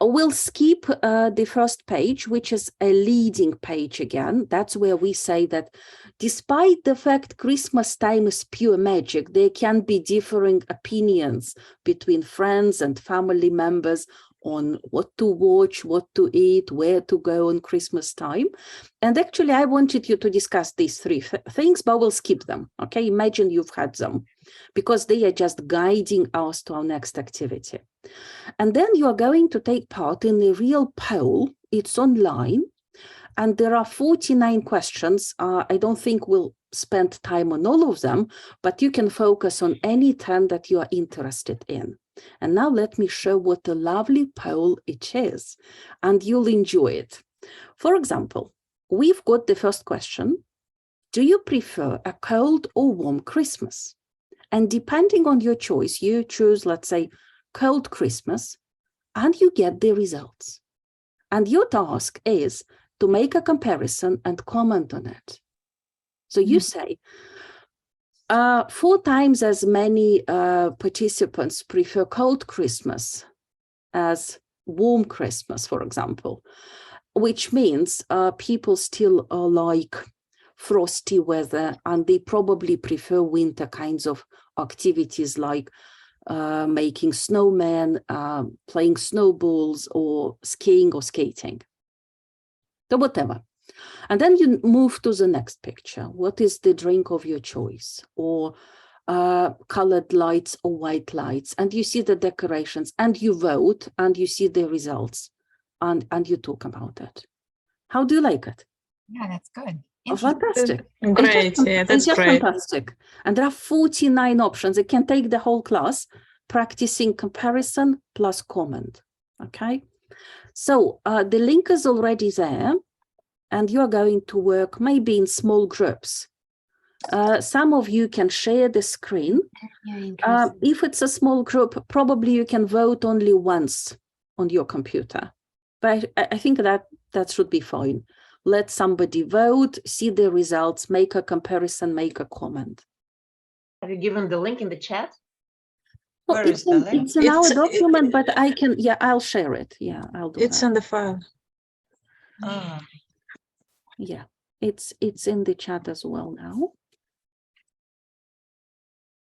We'll skip the first page, which is a leading page again. That's where we say that despite the fact Christmas time is pure magic, there can be differing opinions between friends and family members on what to watch, what to eat, where to go on Christmas time. And actually, I wanted you to discuss these 3 things, but we'll skip them. Okay, imagine you've had them because they are just guiding us to our next activity. And then you are going to take part in a real poll. It's online. And there are 49 questions. I don't think we'll spend time on all of them, but you can focus on any 10 that you are interested in. And now let me show what a lovely poll it is, and you'll enjoy it. For example, we've got the first question. Do you prefer a cold or warm Christmas? And depending on your choice, you choose, let's say, cold Christmas, and you get the results. And your task is to make a comparison and comment on it. So you say, 4 times as many participants prefer cold Christmas as warm Christmas, for example, which means people still like frosty weather, and they probably prefer winter kinds of activities like making snowmen, playing snowballs, or skiing or skating. So whatever. And then you move to the next picture. What is the drink of your choice? Or colored lights or white lights? And you see the decorations, and you vote, and you see the results, and you talk about it. How do you like it? Yeah, that's good. Oh, fantastic. Great. Yeah, that's great. Fantastic. And there are 49 options. It can take the whole class practicing comparison plus comment. Okay. So the link is already there, and you're going to work maybe in small groups. Some of you can share the screen. If it's a small group, probably you can vote only once on your computer. But I think that should be fine. Let somebody vote, see the results, make a comparison, make a comment. Have you given the link in the chat? Well, Where is the link? it's in our document, but I can, I'll share it. Yeah, I'll do It's that. on the file. Yeah, it's in the chat as well now.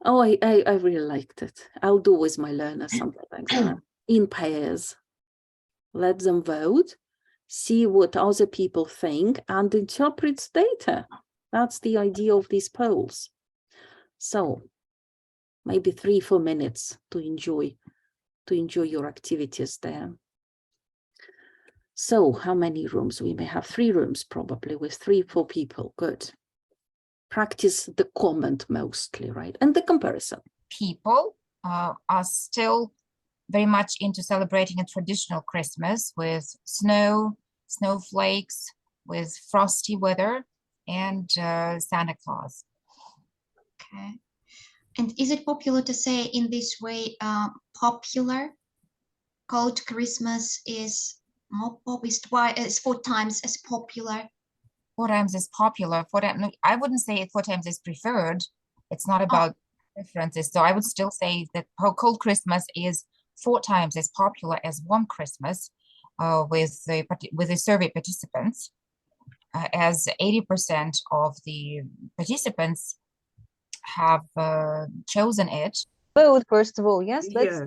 Oh, I really liked it. I'll do with my learners something like that. In pairs. Let them vote, see what other people think, and interpret data. That's the idea of these polls. So maybe 3-4 minutes to enjoy your activities there. So how many rooms? We may have 3 rooms probably with 3-4 people. Good. Practice the comment mostly, right? And the comparison. People are still very much into celebrating a traditional Christmas with snow, snowflakes, with frosty weather, and Santa Claus. Okay. And is it popular to say in this way, popular? Cold Christmas is more popular. It's 4 times as popular. 4 times as popular. 4 times, no, I wouldn't say 4 times as preferred. It's not about preferences. So I would still say that Cold Christmas is 4 times as popular as Warm Christmas with the survey participants, as 80% of the participants have chosen it. Both, first of all, yes. Yes.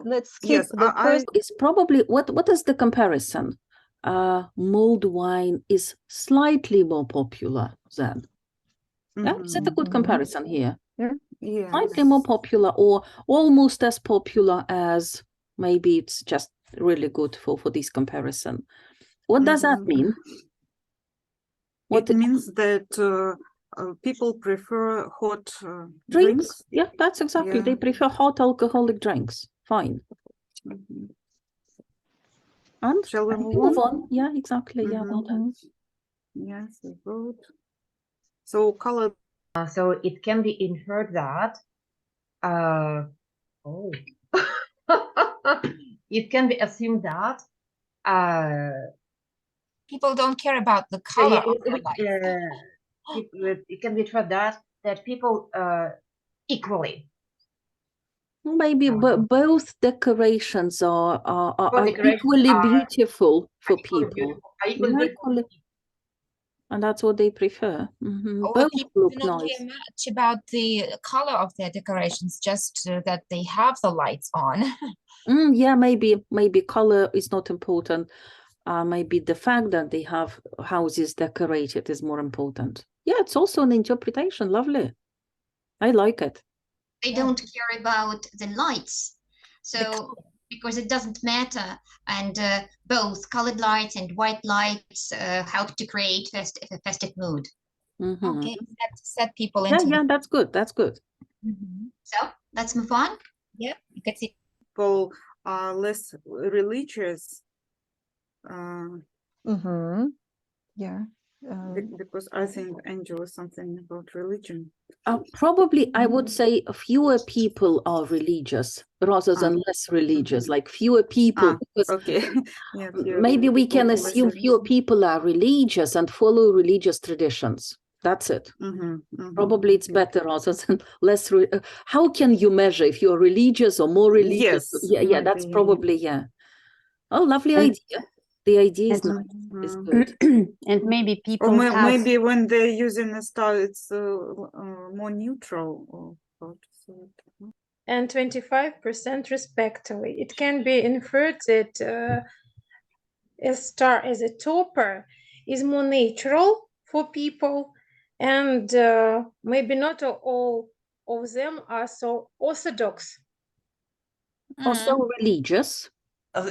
Let's keep Yes, the first. It's probably what is the comparison? Mulled wine is slightly more popular than. Yeah, is that a good comparison here? Yeah. Slightly more popular or almost as popular as, maybe it's just really good for this comparison. What does that mean? It means that people prefer hot drinks. Yeah, that's exactly. Yeah. They prefer hot alcoholic drinks. Fine. And shall we move on? Yeah, exactly. Yeah, well done. Yes, good. So color. So it can be inferred that it can be assumed that people don't care about the color of the lights. It can be inferred that people equally. Maybe both decorations are decorations equally are beautiful for equally people. beautiful, equally Yeah, beautiful. and that's what they prefer. Or Both people look do not nice. care much about the color of their decorations, just that they have the lights on. Yeah, maybe color is not important. Maybe the fact that they have houses decorated is more important. Yeah, it's also an interpretation. Lovely. I like it. They don't care about the lights. So because it doesn't matter, and both colored lights and white lights help to create a festive mood. Okay, set people Yeah, into. yeah, that's good. That's good. So let's move on. Yeah, you can see People are less religious. Yeah. Because I think Angel is something about religion. Probably, I would say fewer people are religious rather than less religious, like fewer people. Because okay. Yeah, maybe we can assume fewer people are religious and follow religious traditions. That's it. Probably it's better rather than less. How can you measure if you're religious or more religious? Yes, Yeah, that's probably, yeah. Oh, lovely idea. The idea is nice. It's good. And maybe people or have maybe when they're using a star, it's more neutral. Or how to say it. And 25% respectively. It can be inferred that a star as a topper is more natural for people, and maybe not all of them are so orthodox. Also religious.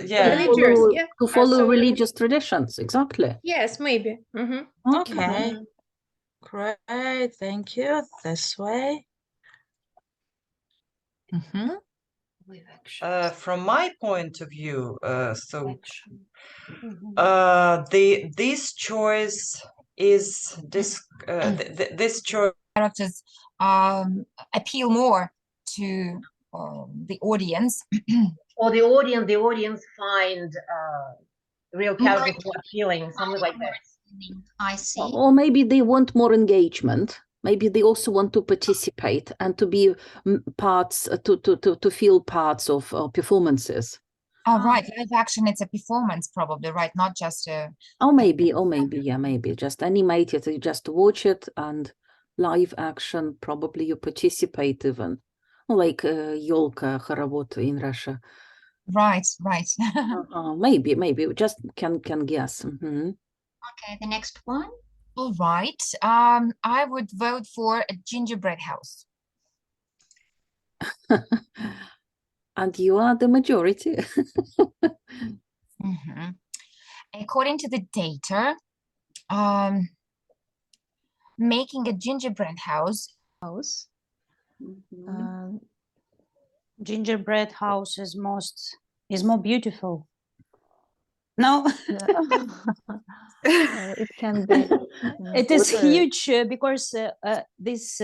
Yeah. Religious, yeah. To follow Also, religious traditions, exactly. yes, maybe. Okay. Great. Thank you. This way. From my point of view, this choice is this choice. characters appeal more to the audience. Or the audience find real characters more appealing, something like that. I see. Or maybe they want more engagement. Maybe they also want to participate and to be parts, to feel parts of performances. Oh, right. Live action, it's a performance probably, right? Not just a... Oh, maybe, yeah, maybe. Just animated, you just watch it, and live action, probably you participate even. Like Yolka Хоровод in Russia. Right. Maybe, we just can guess. Okay, the next one. All right. I would vote for a gingerbread house. And you are the majority. According to the data, making a gingerbread house. Gingerbread house is more beautiful. No, it can be. It is huge because this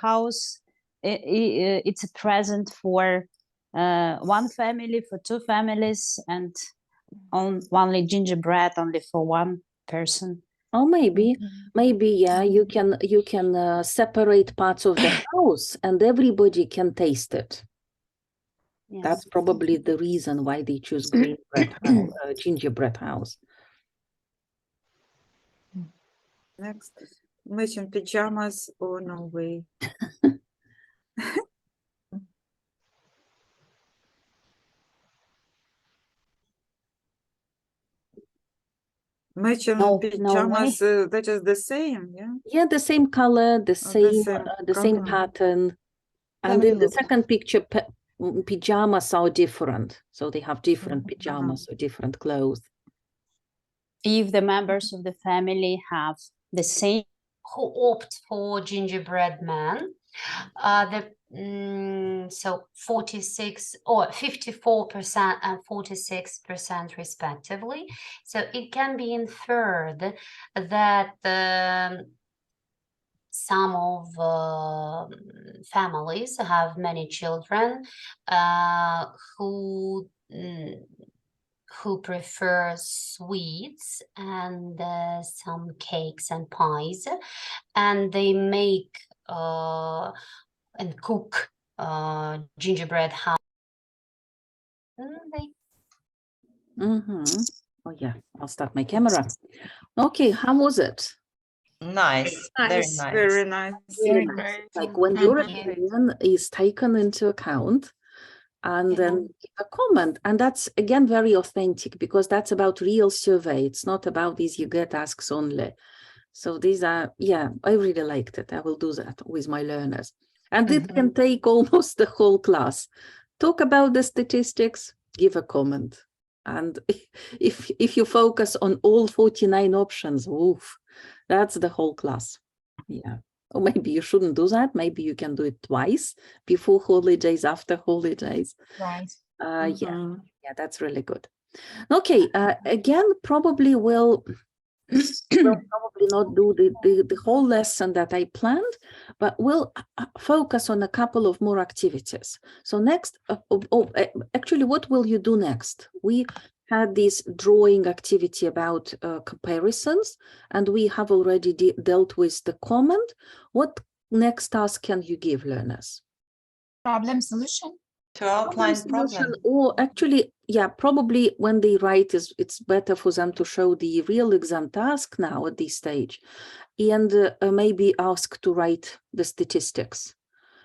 house it's a present for one family, for two families, and only gingerbread only for one person. Oh, maybe, yeah, you can separate parts of the house and everybody can taste it. Yes. That's probably the reason why they choose green bread house, gingerbread house. Next, matching pajamas. Oh, no way. Matching No pajamas, that is the same, yeah? Yeah, the same color, the same color. pattern. Let And me in the look. second picture, pajamas are different. So they have different pajamas or different clothes. If the members of the family have the same, Who opt for gingerbread man? So 46 or 54% and 46% respectively. So it can be inferred that some of families have many children who prefer sweets and some cakes and pies, and they make and cook gingerbread house. Oh yeah, I'll start my camera. Okay, how was it? Nice, very nice. Very nice. Really nice. Like when your opinion is taken into account and then give a comment. And that's again very authentic because that's about real survey. It's not about these you get asks only. So these are, yeah, I really liked it. I will do that with my learners. And it can take almost the whole class. Talk about the statistics, give a comment. And if you focus on all 49 options, oof, that's the whole class. Yeah. Or maybe you shouldn't do that. Maybe you can do it twice, before holidays, after holidays. Right. Yeah, that's really good. Okay, again, probably we'll probably not do the whole lesson that I planned, but we'll focus on a couple of more activities. So next, actually, what will you do next? We had this drawing activity about comparisons, and we have already dealt with the comment. What next task can you give learners? Problem solution. To outline problem. Or actually, yeah, probably when they write, it's better for them to show the real exam task now at this stage, and maybe ask to write the statistics.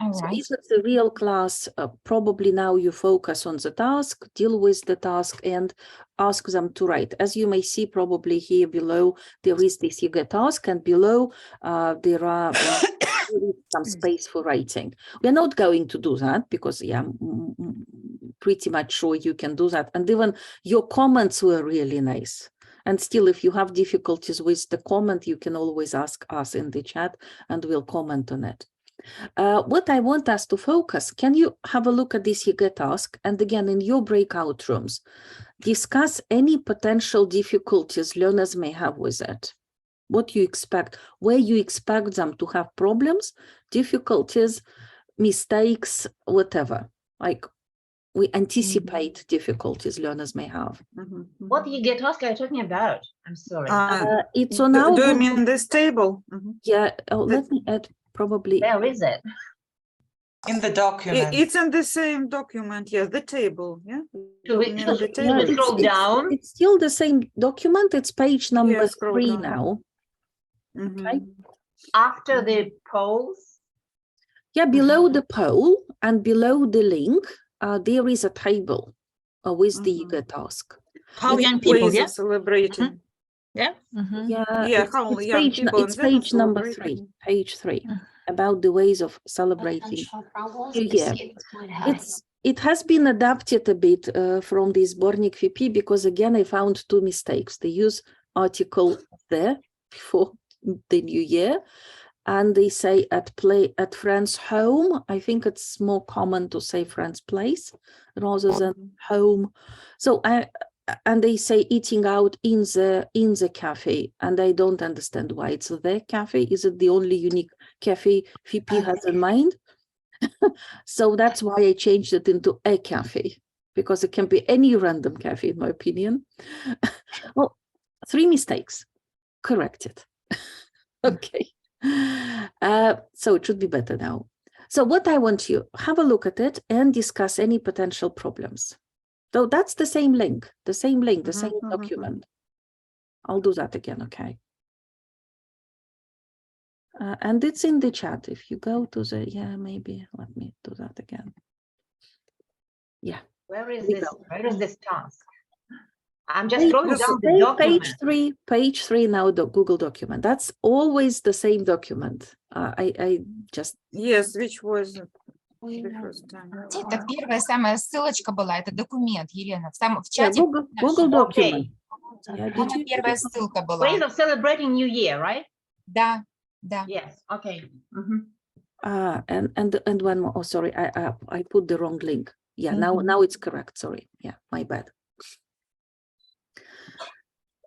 All So right. if it's a real class, probably now you focus on the task, deal with the task, and ask them to write. As you may see, probably here below, there is this you get task, and below there are some space for writing. We're not going to do that because, yeah, pretty much sure you can do that. And even your comments were really nice. And still, if you have difficulties with the comment, you can always ask us in the chat and we'll comment on it. What I want us to focus, can you have a look at this YIGA task? And again, in your breakout rooms, discuss any potential difficulties learners may have with it. What you expect, where you expect them to have problems, difficulties, mistakes, whatever. Like we anticipate difficulties learners may have. What do you get task are you talking about? I'm sorry. It's on our Do you book. mean this table? Yeah, let me add probably. Where is it? In the document. It's in the same document, yeah, the table, yeah? Do we, You mean the yeah, table? scroll down? It's still the same document. It's page number Yeah, scroll 3 down. now. Okay. After the polls? Yeah, below the poll and below the link, there is a table with the YIGA task. How It's young people, Ways yeah? of celebrating. Yeah. Yeah, How it's young page, people it's and then page number 3, celebrating. page 3, about the ways of celebrating New Year. It has been adapted a bit from this Bornik VP because again, I found 2 mistakes. They use article there before the New Year, and they say at friend's home. I think it's more common to say friend's place rather than home. So and they say eating out in the cafe, and I don't understand why it's the cafe. Is it the only unique cafe VP has in mind? So that's why I changed it into a cafe, because it can be any random cafe in my opinion. Well, 3 mistakes. correct it. Okay. So it should be better now. So what I want you, have a look at it and discuss any potential problems. So that's the same link, the same document. I'll do that again, okay? And it's in the chat. If you go to the, maybe let me do that again. Yeah. Where is this task? I'm just scrolling down the document. Page three now, the Google document. That's always the same document. I just... Yes, which was the first time. Это первая самая ссылочка была, это документ, Елена. В чате. Google document. Самая первая ссылка была. Ways of celebrating New Year, right? Да, да. Yes, okay. And one more. Oh, sorry, I put the wrong link. Yeah, now it's correct. Sorry. Yeah, my bad.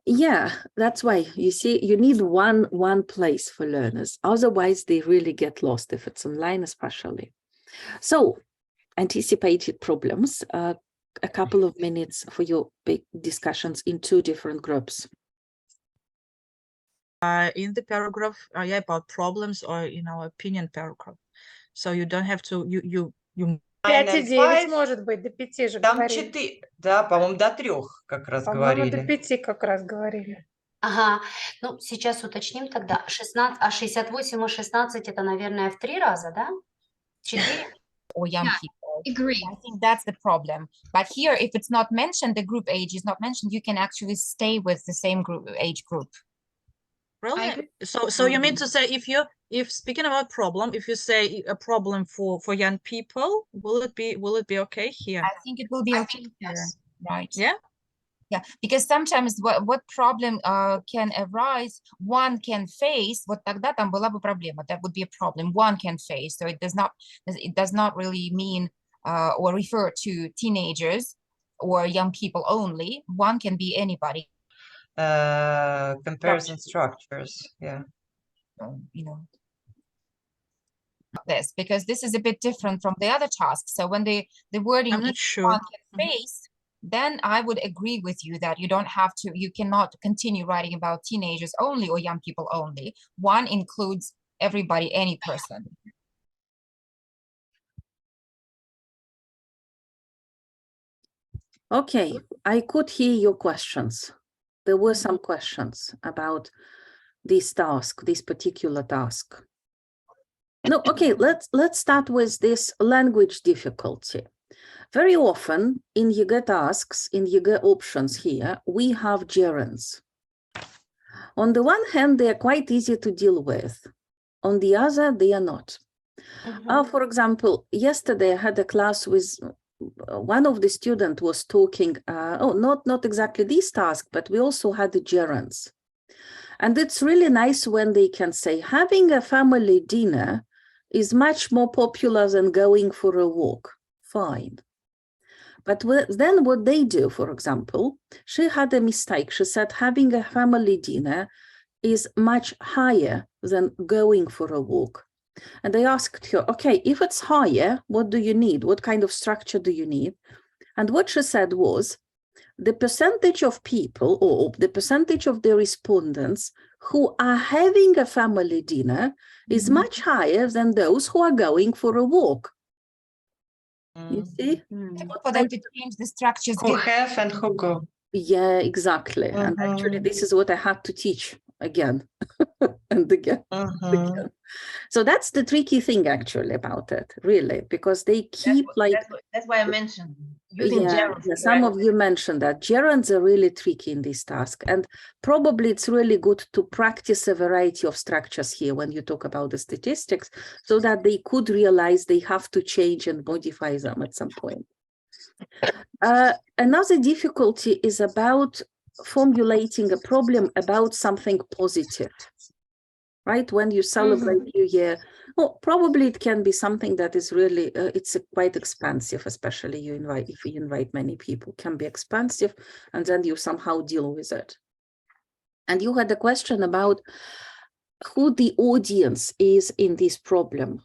Yeah, that's why you see you need one place for learners. Otherwise, they really get lost if it's online, especially. So, anticipated problems. A couple of minutes for your big discussions in 2 different groups. In the paragraph, about problems, or in our opinion paragraph. So you don't have to you 5 и 9 может быть, до 5 же там говорили. 4, да, по-моему, до 3 как раз По-моему, говорили. до 5 как раз говорили. Ага, ну сейчас уточним тогда. 68 и 16 это, наверное, в 3 раза, да? 4? Or young people. Agree. I think that's the problem. But here, if it's not mentioned, the group age is not mentioned, you can actually stay with the same age group. Really? So you mean to say if speaking about problem, if you say a problem for young people, will it be okay here? I think it will be okay here, right? Yeah. Yeah, because sometimes what problem can arise, one can face, вот тогда там была бы проблема, that would be a problem, one can face, so it does not really mean or refer to teenagers or young people only, one can be anybody. Comparison structures, yeah. You know, this, because this is a bit different from the other tasks. So when the wording I'm not is sure. one can face, then I would agree with you that you cannot continue writing about teenagers only or young people only. One includes everybody, any person. Okay, I could hear your questions. There were some questions about this task, this particular task. No, okay, let's start with this language difficulty. Very often in YEGA tasks, in YEGA options here, we have gerunds. On the one hand, they are quite easy to deal with. On the other, they are not. For example, yesterday I had a class with one of the students was talking, not exactly this task, but we also had the gerunds. And it's really nice when they can say, having a family dinner is much more popular than going for a walk. Fine. But then what they do, for example, she had a mistake. She said having a family dinner is much higher than going for a walk. And I asked her, okay, if it's higher, what do you need? What kind of structure do you need? And what she said was, the percentage of people or the percentage of the respondents who are having a family dinner is much higher than those who are going for a walk. You see? For them to change the structures. Who have and who go. Yeah, exactly. And actually, this is what I had to teach again and again. So that's the tricky thing actually about it, really, because they keep that's why I mentioned using gerunds. Yeah, some of you mentioned that gerunds are really tricky in this task, and probably it's really good to practice a variety of structures here when you talk about the statistics, so that they could realize they have to change and modify them at some point. Another difficulty is about formulating a problem about something positive. Right, when you celebrate New Year, well, probably it can be something that is really it's quite expensive, especially if you invite many people, can be expensive, and then you somehow deal with it. And you had a question about who the audience is in this problem.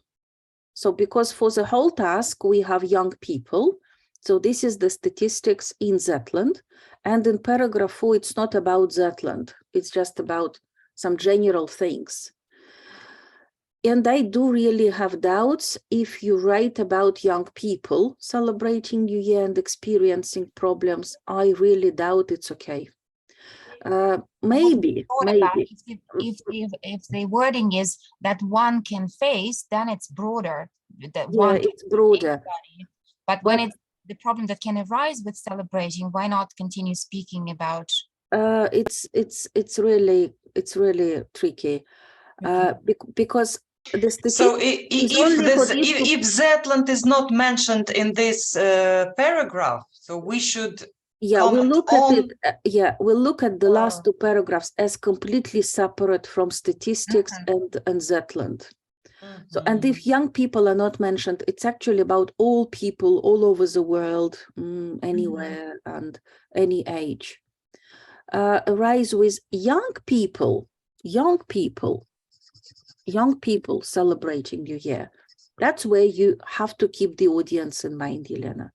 So because for the whole task we have young people, so this is the statistics in Zetland, and in paragraph 4 it's not about Zetland, it's just about some general things. And I do really have doubts if you write about young people celebrating New Year and experiencing problems. I really doubt it's okay. Maybe. If the wording is that one can face, then it's broader. That one it's broader. But when it's the problem that can arise with celebrating, why not continue speaking about? It's really tricky, because the so if Zetland is not mentioned in this paragraph, so we should we'll look at it. We'll look at the last two paragraphs as completely separate from statistics and Zetland. So, and if young people are not mentioned, it's actually about all people all over the world, anywhere and any age. Arise with young people celebrating New Year. That's where you have to keep the audience in mind, Elena.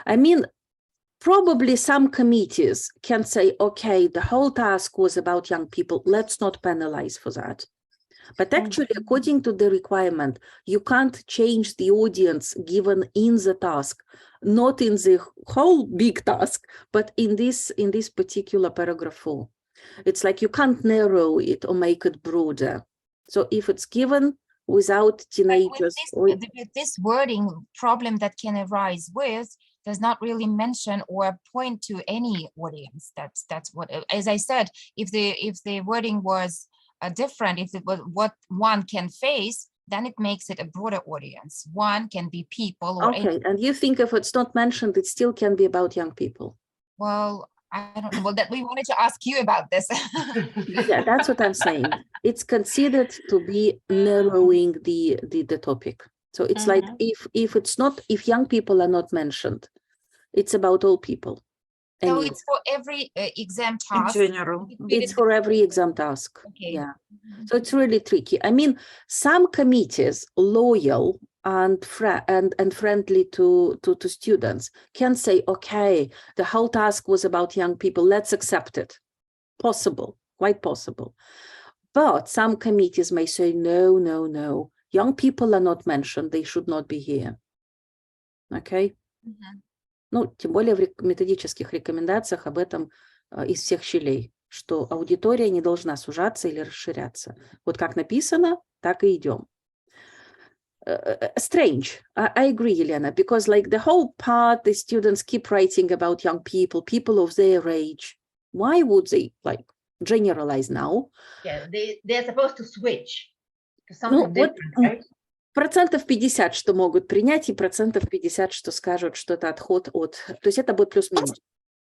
I mean, probably some committees can say, okay, the whole task was about young people. Let's not penalize for that. But actually, according to the requirement, you can't change the audience given in the task, not in the whole big task, but in this particular paragraph 4. It's like you can't narrow it or make it broader. So if it's given without teenagers... With this wording, problem that can arise with does not really mention or point to any audience. That's what, as I said, if the wording was different, if it was what one can face, then it makes it a broader audience. One can be people. Or and you think if it's not mentioned, it still can be about young people? Well, I don't know. Well, that we wanted to ask you about this. Yeah, that's what I'm saying. It's considered to be narrowing the topic. So it's like if young people are not mentioned, it's about all people. So it's for every exam task. In general. It's for every exam task. Okay. Yeah. So it's really tricky. I mean, some committees, loyal and friendly to students, can say, okay, the whole task was about young people. Let's accept it. Possible, quite possible. But some committees may say, no. Young people are not mentioned. They should not be here. Okay? Ну, тем более в методических рекомендациях об этом из всех щелей, что аудитория не должна сужаться или расширяться. Вот как написано, так и идем. Strange. I agree, Elena, because like the whole part, the students keep writing about young people of their age. Why would they like generalize now? Yeah, they're supposed to switch to something different, right? 50%, что могут принять, и 50%, что скажут, что это отход от... То есть это будет плюс-минус.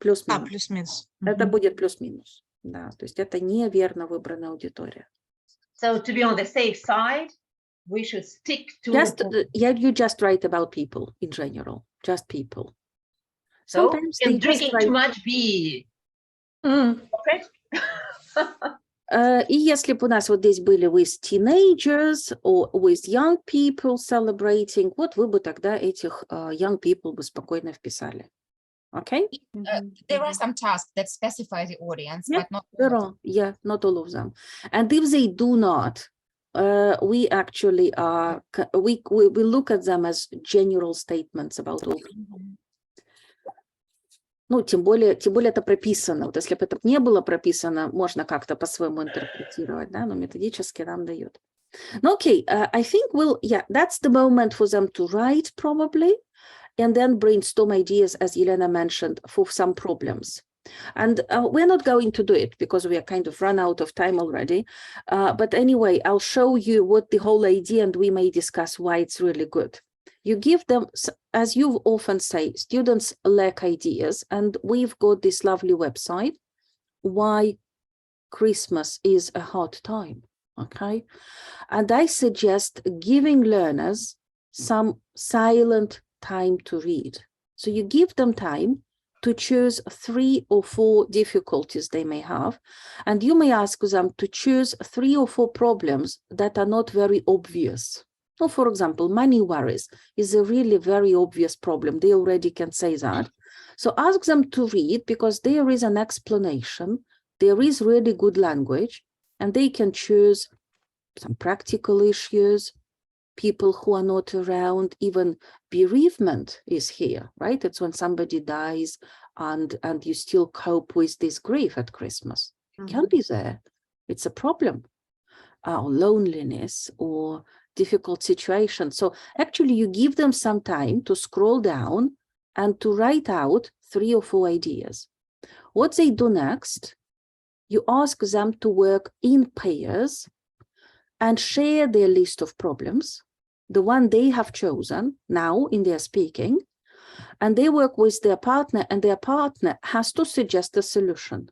Плюс-минус. Это будет плюс-минус. Да, то есть это неверно выбранная аудитория. So to be on the safe side, we should stick to... You just write about people in general. Just people. So can drinking too much be... И если бы у нас вот здесь были with teenagers or with young people celebrating, вот вы бы тогда этих young people бы спокойно вписали. Okay? There are some tasks that specify the audience, but not all. Not all of them. And if they do not, we actually we look at them as general statements about all people. Ну, тем более это прописано. Вот если бы это не было прописано, можно как-то по-своему интерпретировать, да, но методически нам дают. Ну, окей, I think that's the moment for them to write probably, and then brainstorm ideas, as Elena mentioned, for some problems. And we're not going to do it because we are kind of run out of time already. But anyway, I'll show you what the whole idea, and we may discuss why it's really good. You give them, as you often say, students lack ideas, and we've got this lovely website, Why Christmas is a Hard Time, okay? And I suggest giving learners some silent time to read. So you give them time to choose 3 or 4 difficulties they may have, and you may ask them to choose 3 or 4 problems that are not very obvious. So, for example, money worries is a really very obvious problem. They already can say that. So ask them to read, because there is an explanation. There is really good language. And they can choose some practical issues, people who are not around, even bereavement is here, right? It's when somebody dies and you still cope with this grief at Christmas. It can be there. It's a problem. Or loneliness or difficult situation. So actually you give them some time to scroll down and to write out 3 or 4 ideas. What they do next, you ask them to work in pairs and share their list of problems, the one they have chosen now in their speaking, and they work with their partner, and their partner has to suggest a solution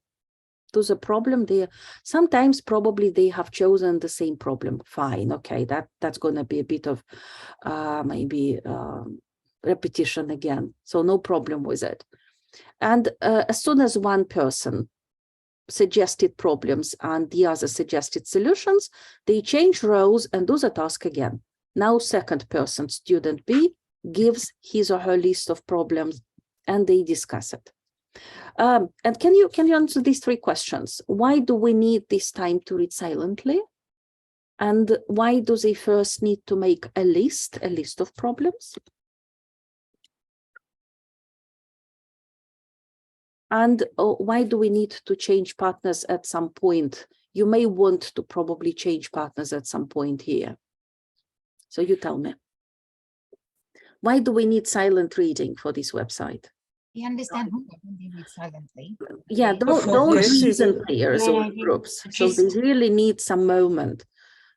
to the problem. There sometimes probably they have chosen the same problem. Fine, okay, that's going to be a bit of maybe repetition again, so no problem with it. And as soon as one person suggested problems and the other suggested solutions, they change roles and do the task again. Now second person, student B, gives his or her list of problems and they discuss it. And can you answer these 3 questions? Why do we need this time to read silently? And why do they first need to make a list of problems? And why do we need to change partners at some point? You may want to probably change partners at some point here. So you tell me. Why do we need silent reading for this website? You understand when they read silently. Yeah, don't read in pairs or groups. So they really need some moment.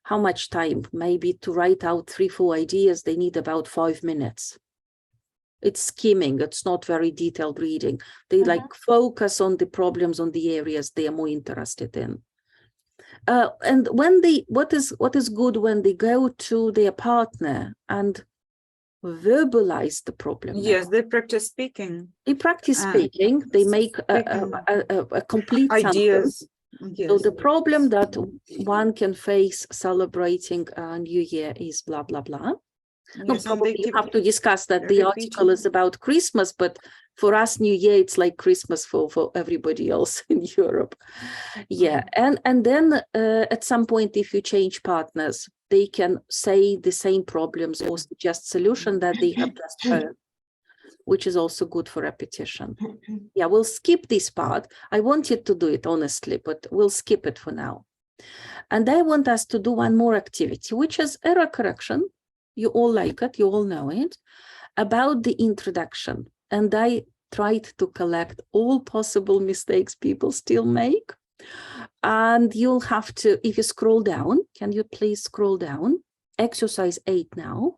How much time? Maybe to write out 3, 4 ideas, they need about 5 minutes. It's skimming, it's not very detailed reading. They like focus on the problems, on the areas they are more interested in. And when what is good when they go to their partner and verbalize the problem. Yes, they practice speaking. They practice speaking. They make a complete ideas. Yes. So the problem that one can face celebrating New Year is blah, blah, blah. No, probably you have to discuss that the article is about Christmas, but for us, New Year, it's like Christmas for everybody else in Europe. Yeah, and then at some point, if you change partners, they can say the same problems or suggest solution that they have just heard, which is also good for repetition. Yeah, we'll skip this part. I wanted to do it honestly, but we'll skip it for now. And I want us to do one more activity, which is error correction. You all like it, you all know it, about the introduction. And I tried to collect all possible mistakes people still make. And you'll have to, if you scroll down, can you please scroll down? Exercise 8 now.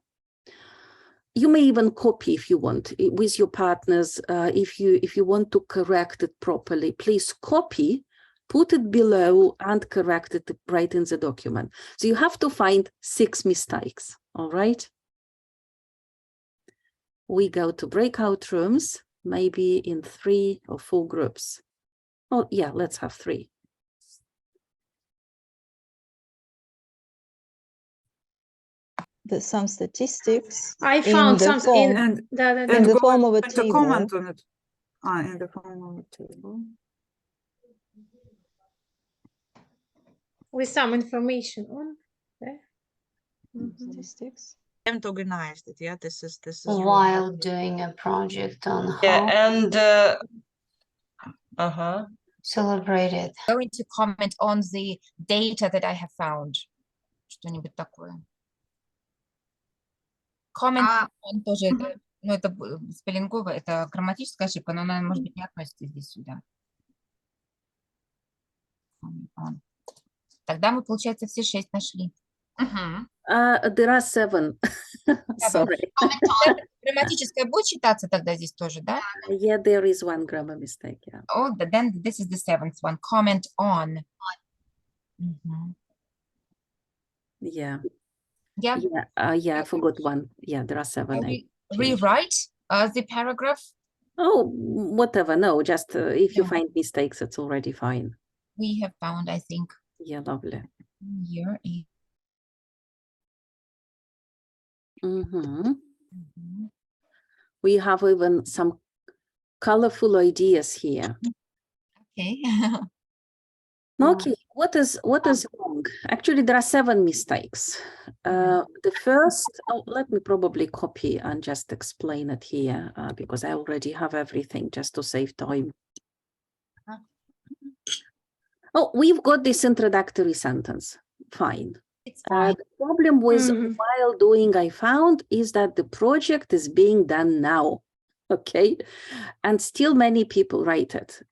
You may even copy if you want with your partners. If you want to correct it properly, please copy, put it below and correct it right in the document. So you have to find 6 mistakes. All right. We go to breakout rooms, maybe in 3 or 4 groups. Oh, yeah, let's have 3. There's some statistics. I found some in the form of a table. Comment on it. In the form of a table. With some information on there. Statistics. I haven't organized it. Yeah, this is while doing a project on and celebrated. Going to comment on the data that I have found. Что-нибудь такое. Comment on тоже, ну это спеллинговая, это грамматическая ошибка, но она, может быть, не относится здесь сюда. Тогда мы, получается, все 6 нашли. There are 7. Sorry. Грамматическая будет считаться тогда здесь тоже, да? Yeah, there is one grammar mistake. Yeah. Oh, then this is the 7th one. Comment on. Yeah. Yeah. Yeah, I forgot one. Yeah, there are 7. Rewrite the paragraph. Oh, whatever. No, just if you find mistakes, it's already fine. We have found, I think. Yeah, lovely. Here. We have even some colorful ideas here. Okay. Okay, what is wrong? Actually, there are 7 mistakes. The first, let me probably copy and just explain it here because I already have everything just to save time. Oh, we've got this introductory sentence. Fine. It's fine. The problem with while doing I found is that the project is being done now. Okay. And still many people write it.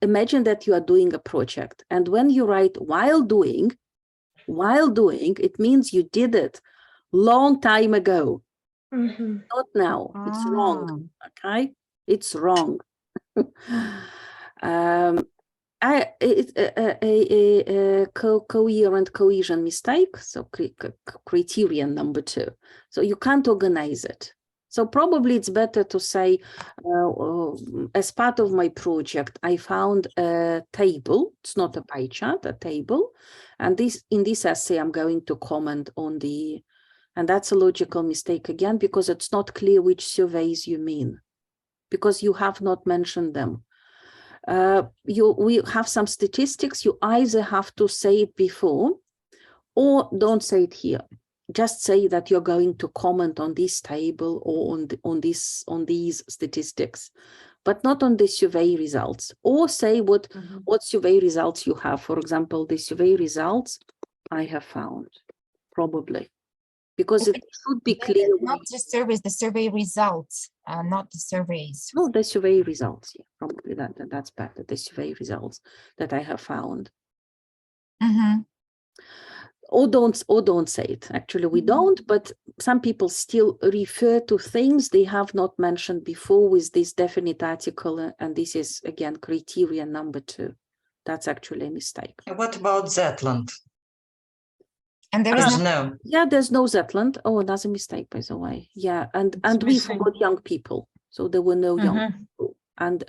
Imagine that you are doing a project. And when you write while doing, it means you did it long time ago. Not now. It's wrong. Okay. It's wrong. Coherent cohesion mistake, so criterion number 2. So you can't organize it. So probably it's better to say, as part of my project, I found a table. It's not a pie chart, a table. And in this essay, I'm going to comment on and that's a logical mistake again, because it's not clear which surveys you mean, because you have not mentioned them. We have some statistics. You either have to say it before or don't say it here. Just say that you're going to comment on this table or on these statistics, but not on the survey results. Or say what survey results you have. For example, the survey results I have found, probably. Because it should be clear. Not the surveys, the survey results, not the surveys. No, the survey results. Yeah, probably that's better. The survey results that I have found. Or don't say it. Actually, we don't. But some people still refer to things they have not mentioned before with this definite article, and this is again criterion number 2. That's actually a mistake. What about Zetland? And there is no. Yeah, there's no Zetland. Oh, another mistake, by the way. Yeah, and we forgot young people, so there were no young people. And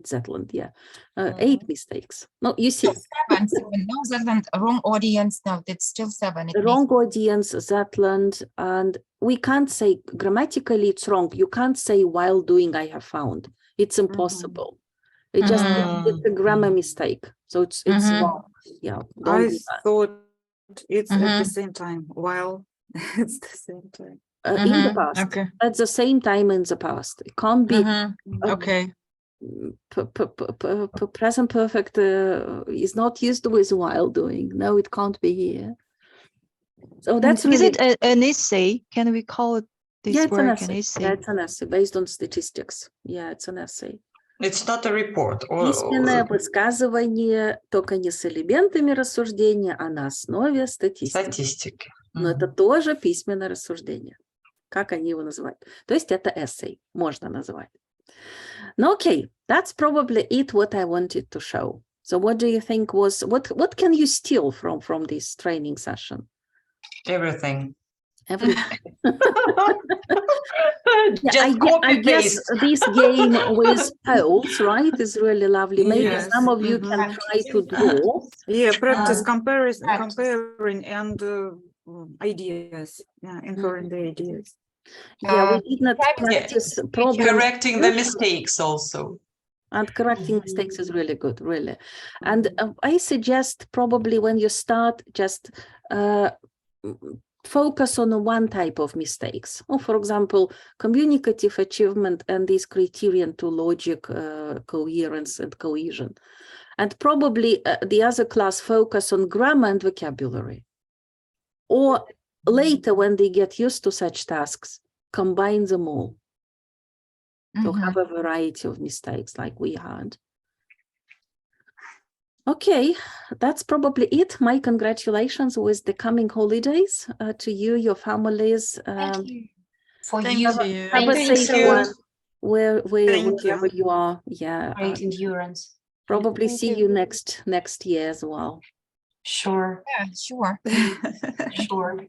Zetland, yeah, 8 mistakes. No, you see, 7. No Zetland, wrong audience. No, it's still 7. The wrong audience, Zetland, and we can't say grammatically it's wrong. You can't say while doing I have found. It's impossible. It just it's a grammar mistake. So it's wrong. Yeah, I thought it's at the same time. While it's the same time. In the past, at the same time in the past. It can't be present perfect is not used with while doing. No, it can't be here. So that's is it an essay? Can we call it this work an essay? Yeah, it's an essay based on statistics. Yeah, it's an essay. It's not a report. Письменное высказывание, только не с элементами рассуждения, а на основе статистики. Но это тоже письменное рассуждение. Как они его называют? То есть это эссей, можно назвать. No, okay, that's probably it what I wanted to show. So what do you think was, what can you steal from this training session? Everything. Everything. I guess this game with polls, right, is really lovely. Maybe some of you can try to draw. Yeah, practice comparing and ideas. Yeah, inferring the ideas. Yeah, we did not practice correcting the mistakes also. And correcting mistakes is really good, really. And I suggest probably when you start, just focus on one type of mistakes. Or for example, communicative achievement and this criterion to logic, coherence and cohesion. And probably the other class focus on grammar and vocabulary. Or later, when they get used to such tasks, combine them all to have a variety of mistakes like we had. Okay, that's probably it. My congratulations with the coming holidays to you, your families. Thank you. Have a safe one wherever you are. Yeah. Great endurance. Probably see you next year as well. Sure. Yeah, sure. Sure.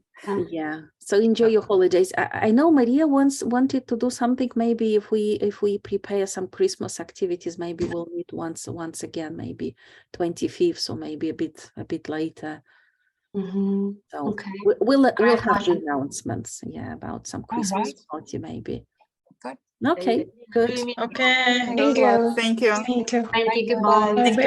Yeah. So enjoy your holidays. I know Maria wanted to do something. Maybe if we prepare some Christmas activities, maybe we'll meet once again, maybe 25th, or maybe a bit later. So okay. We'll have the announcements, about some Christmas party, maybe. Good. Okay. Good. Okay. Thank you. Thank you. Thank you. Goodbye.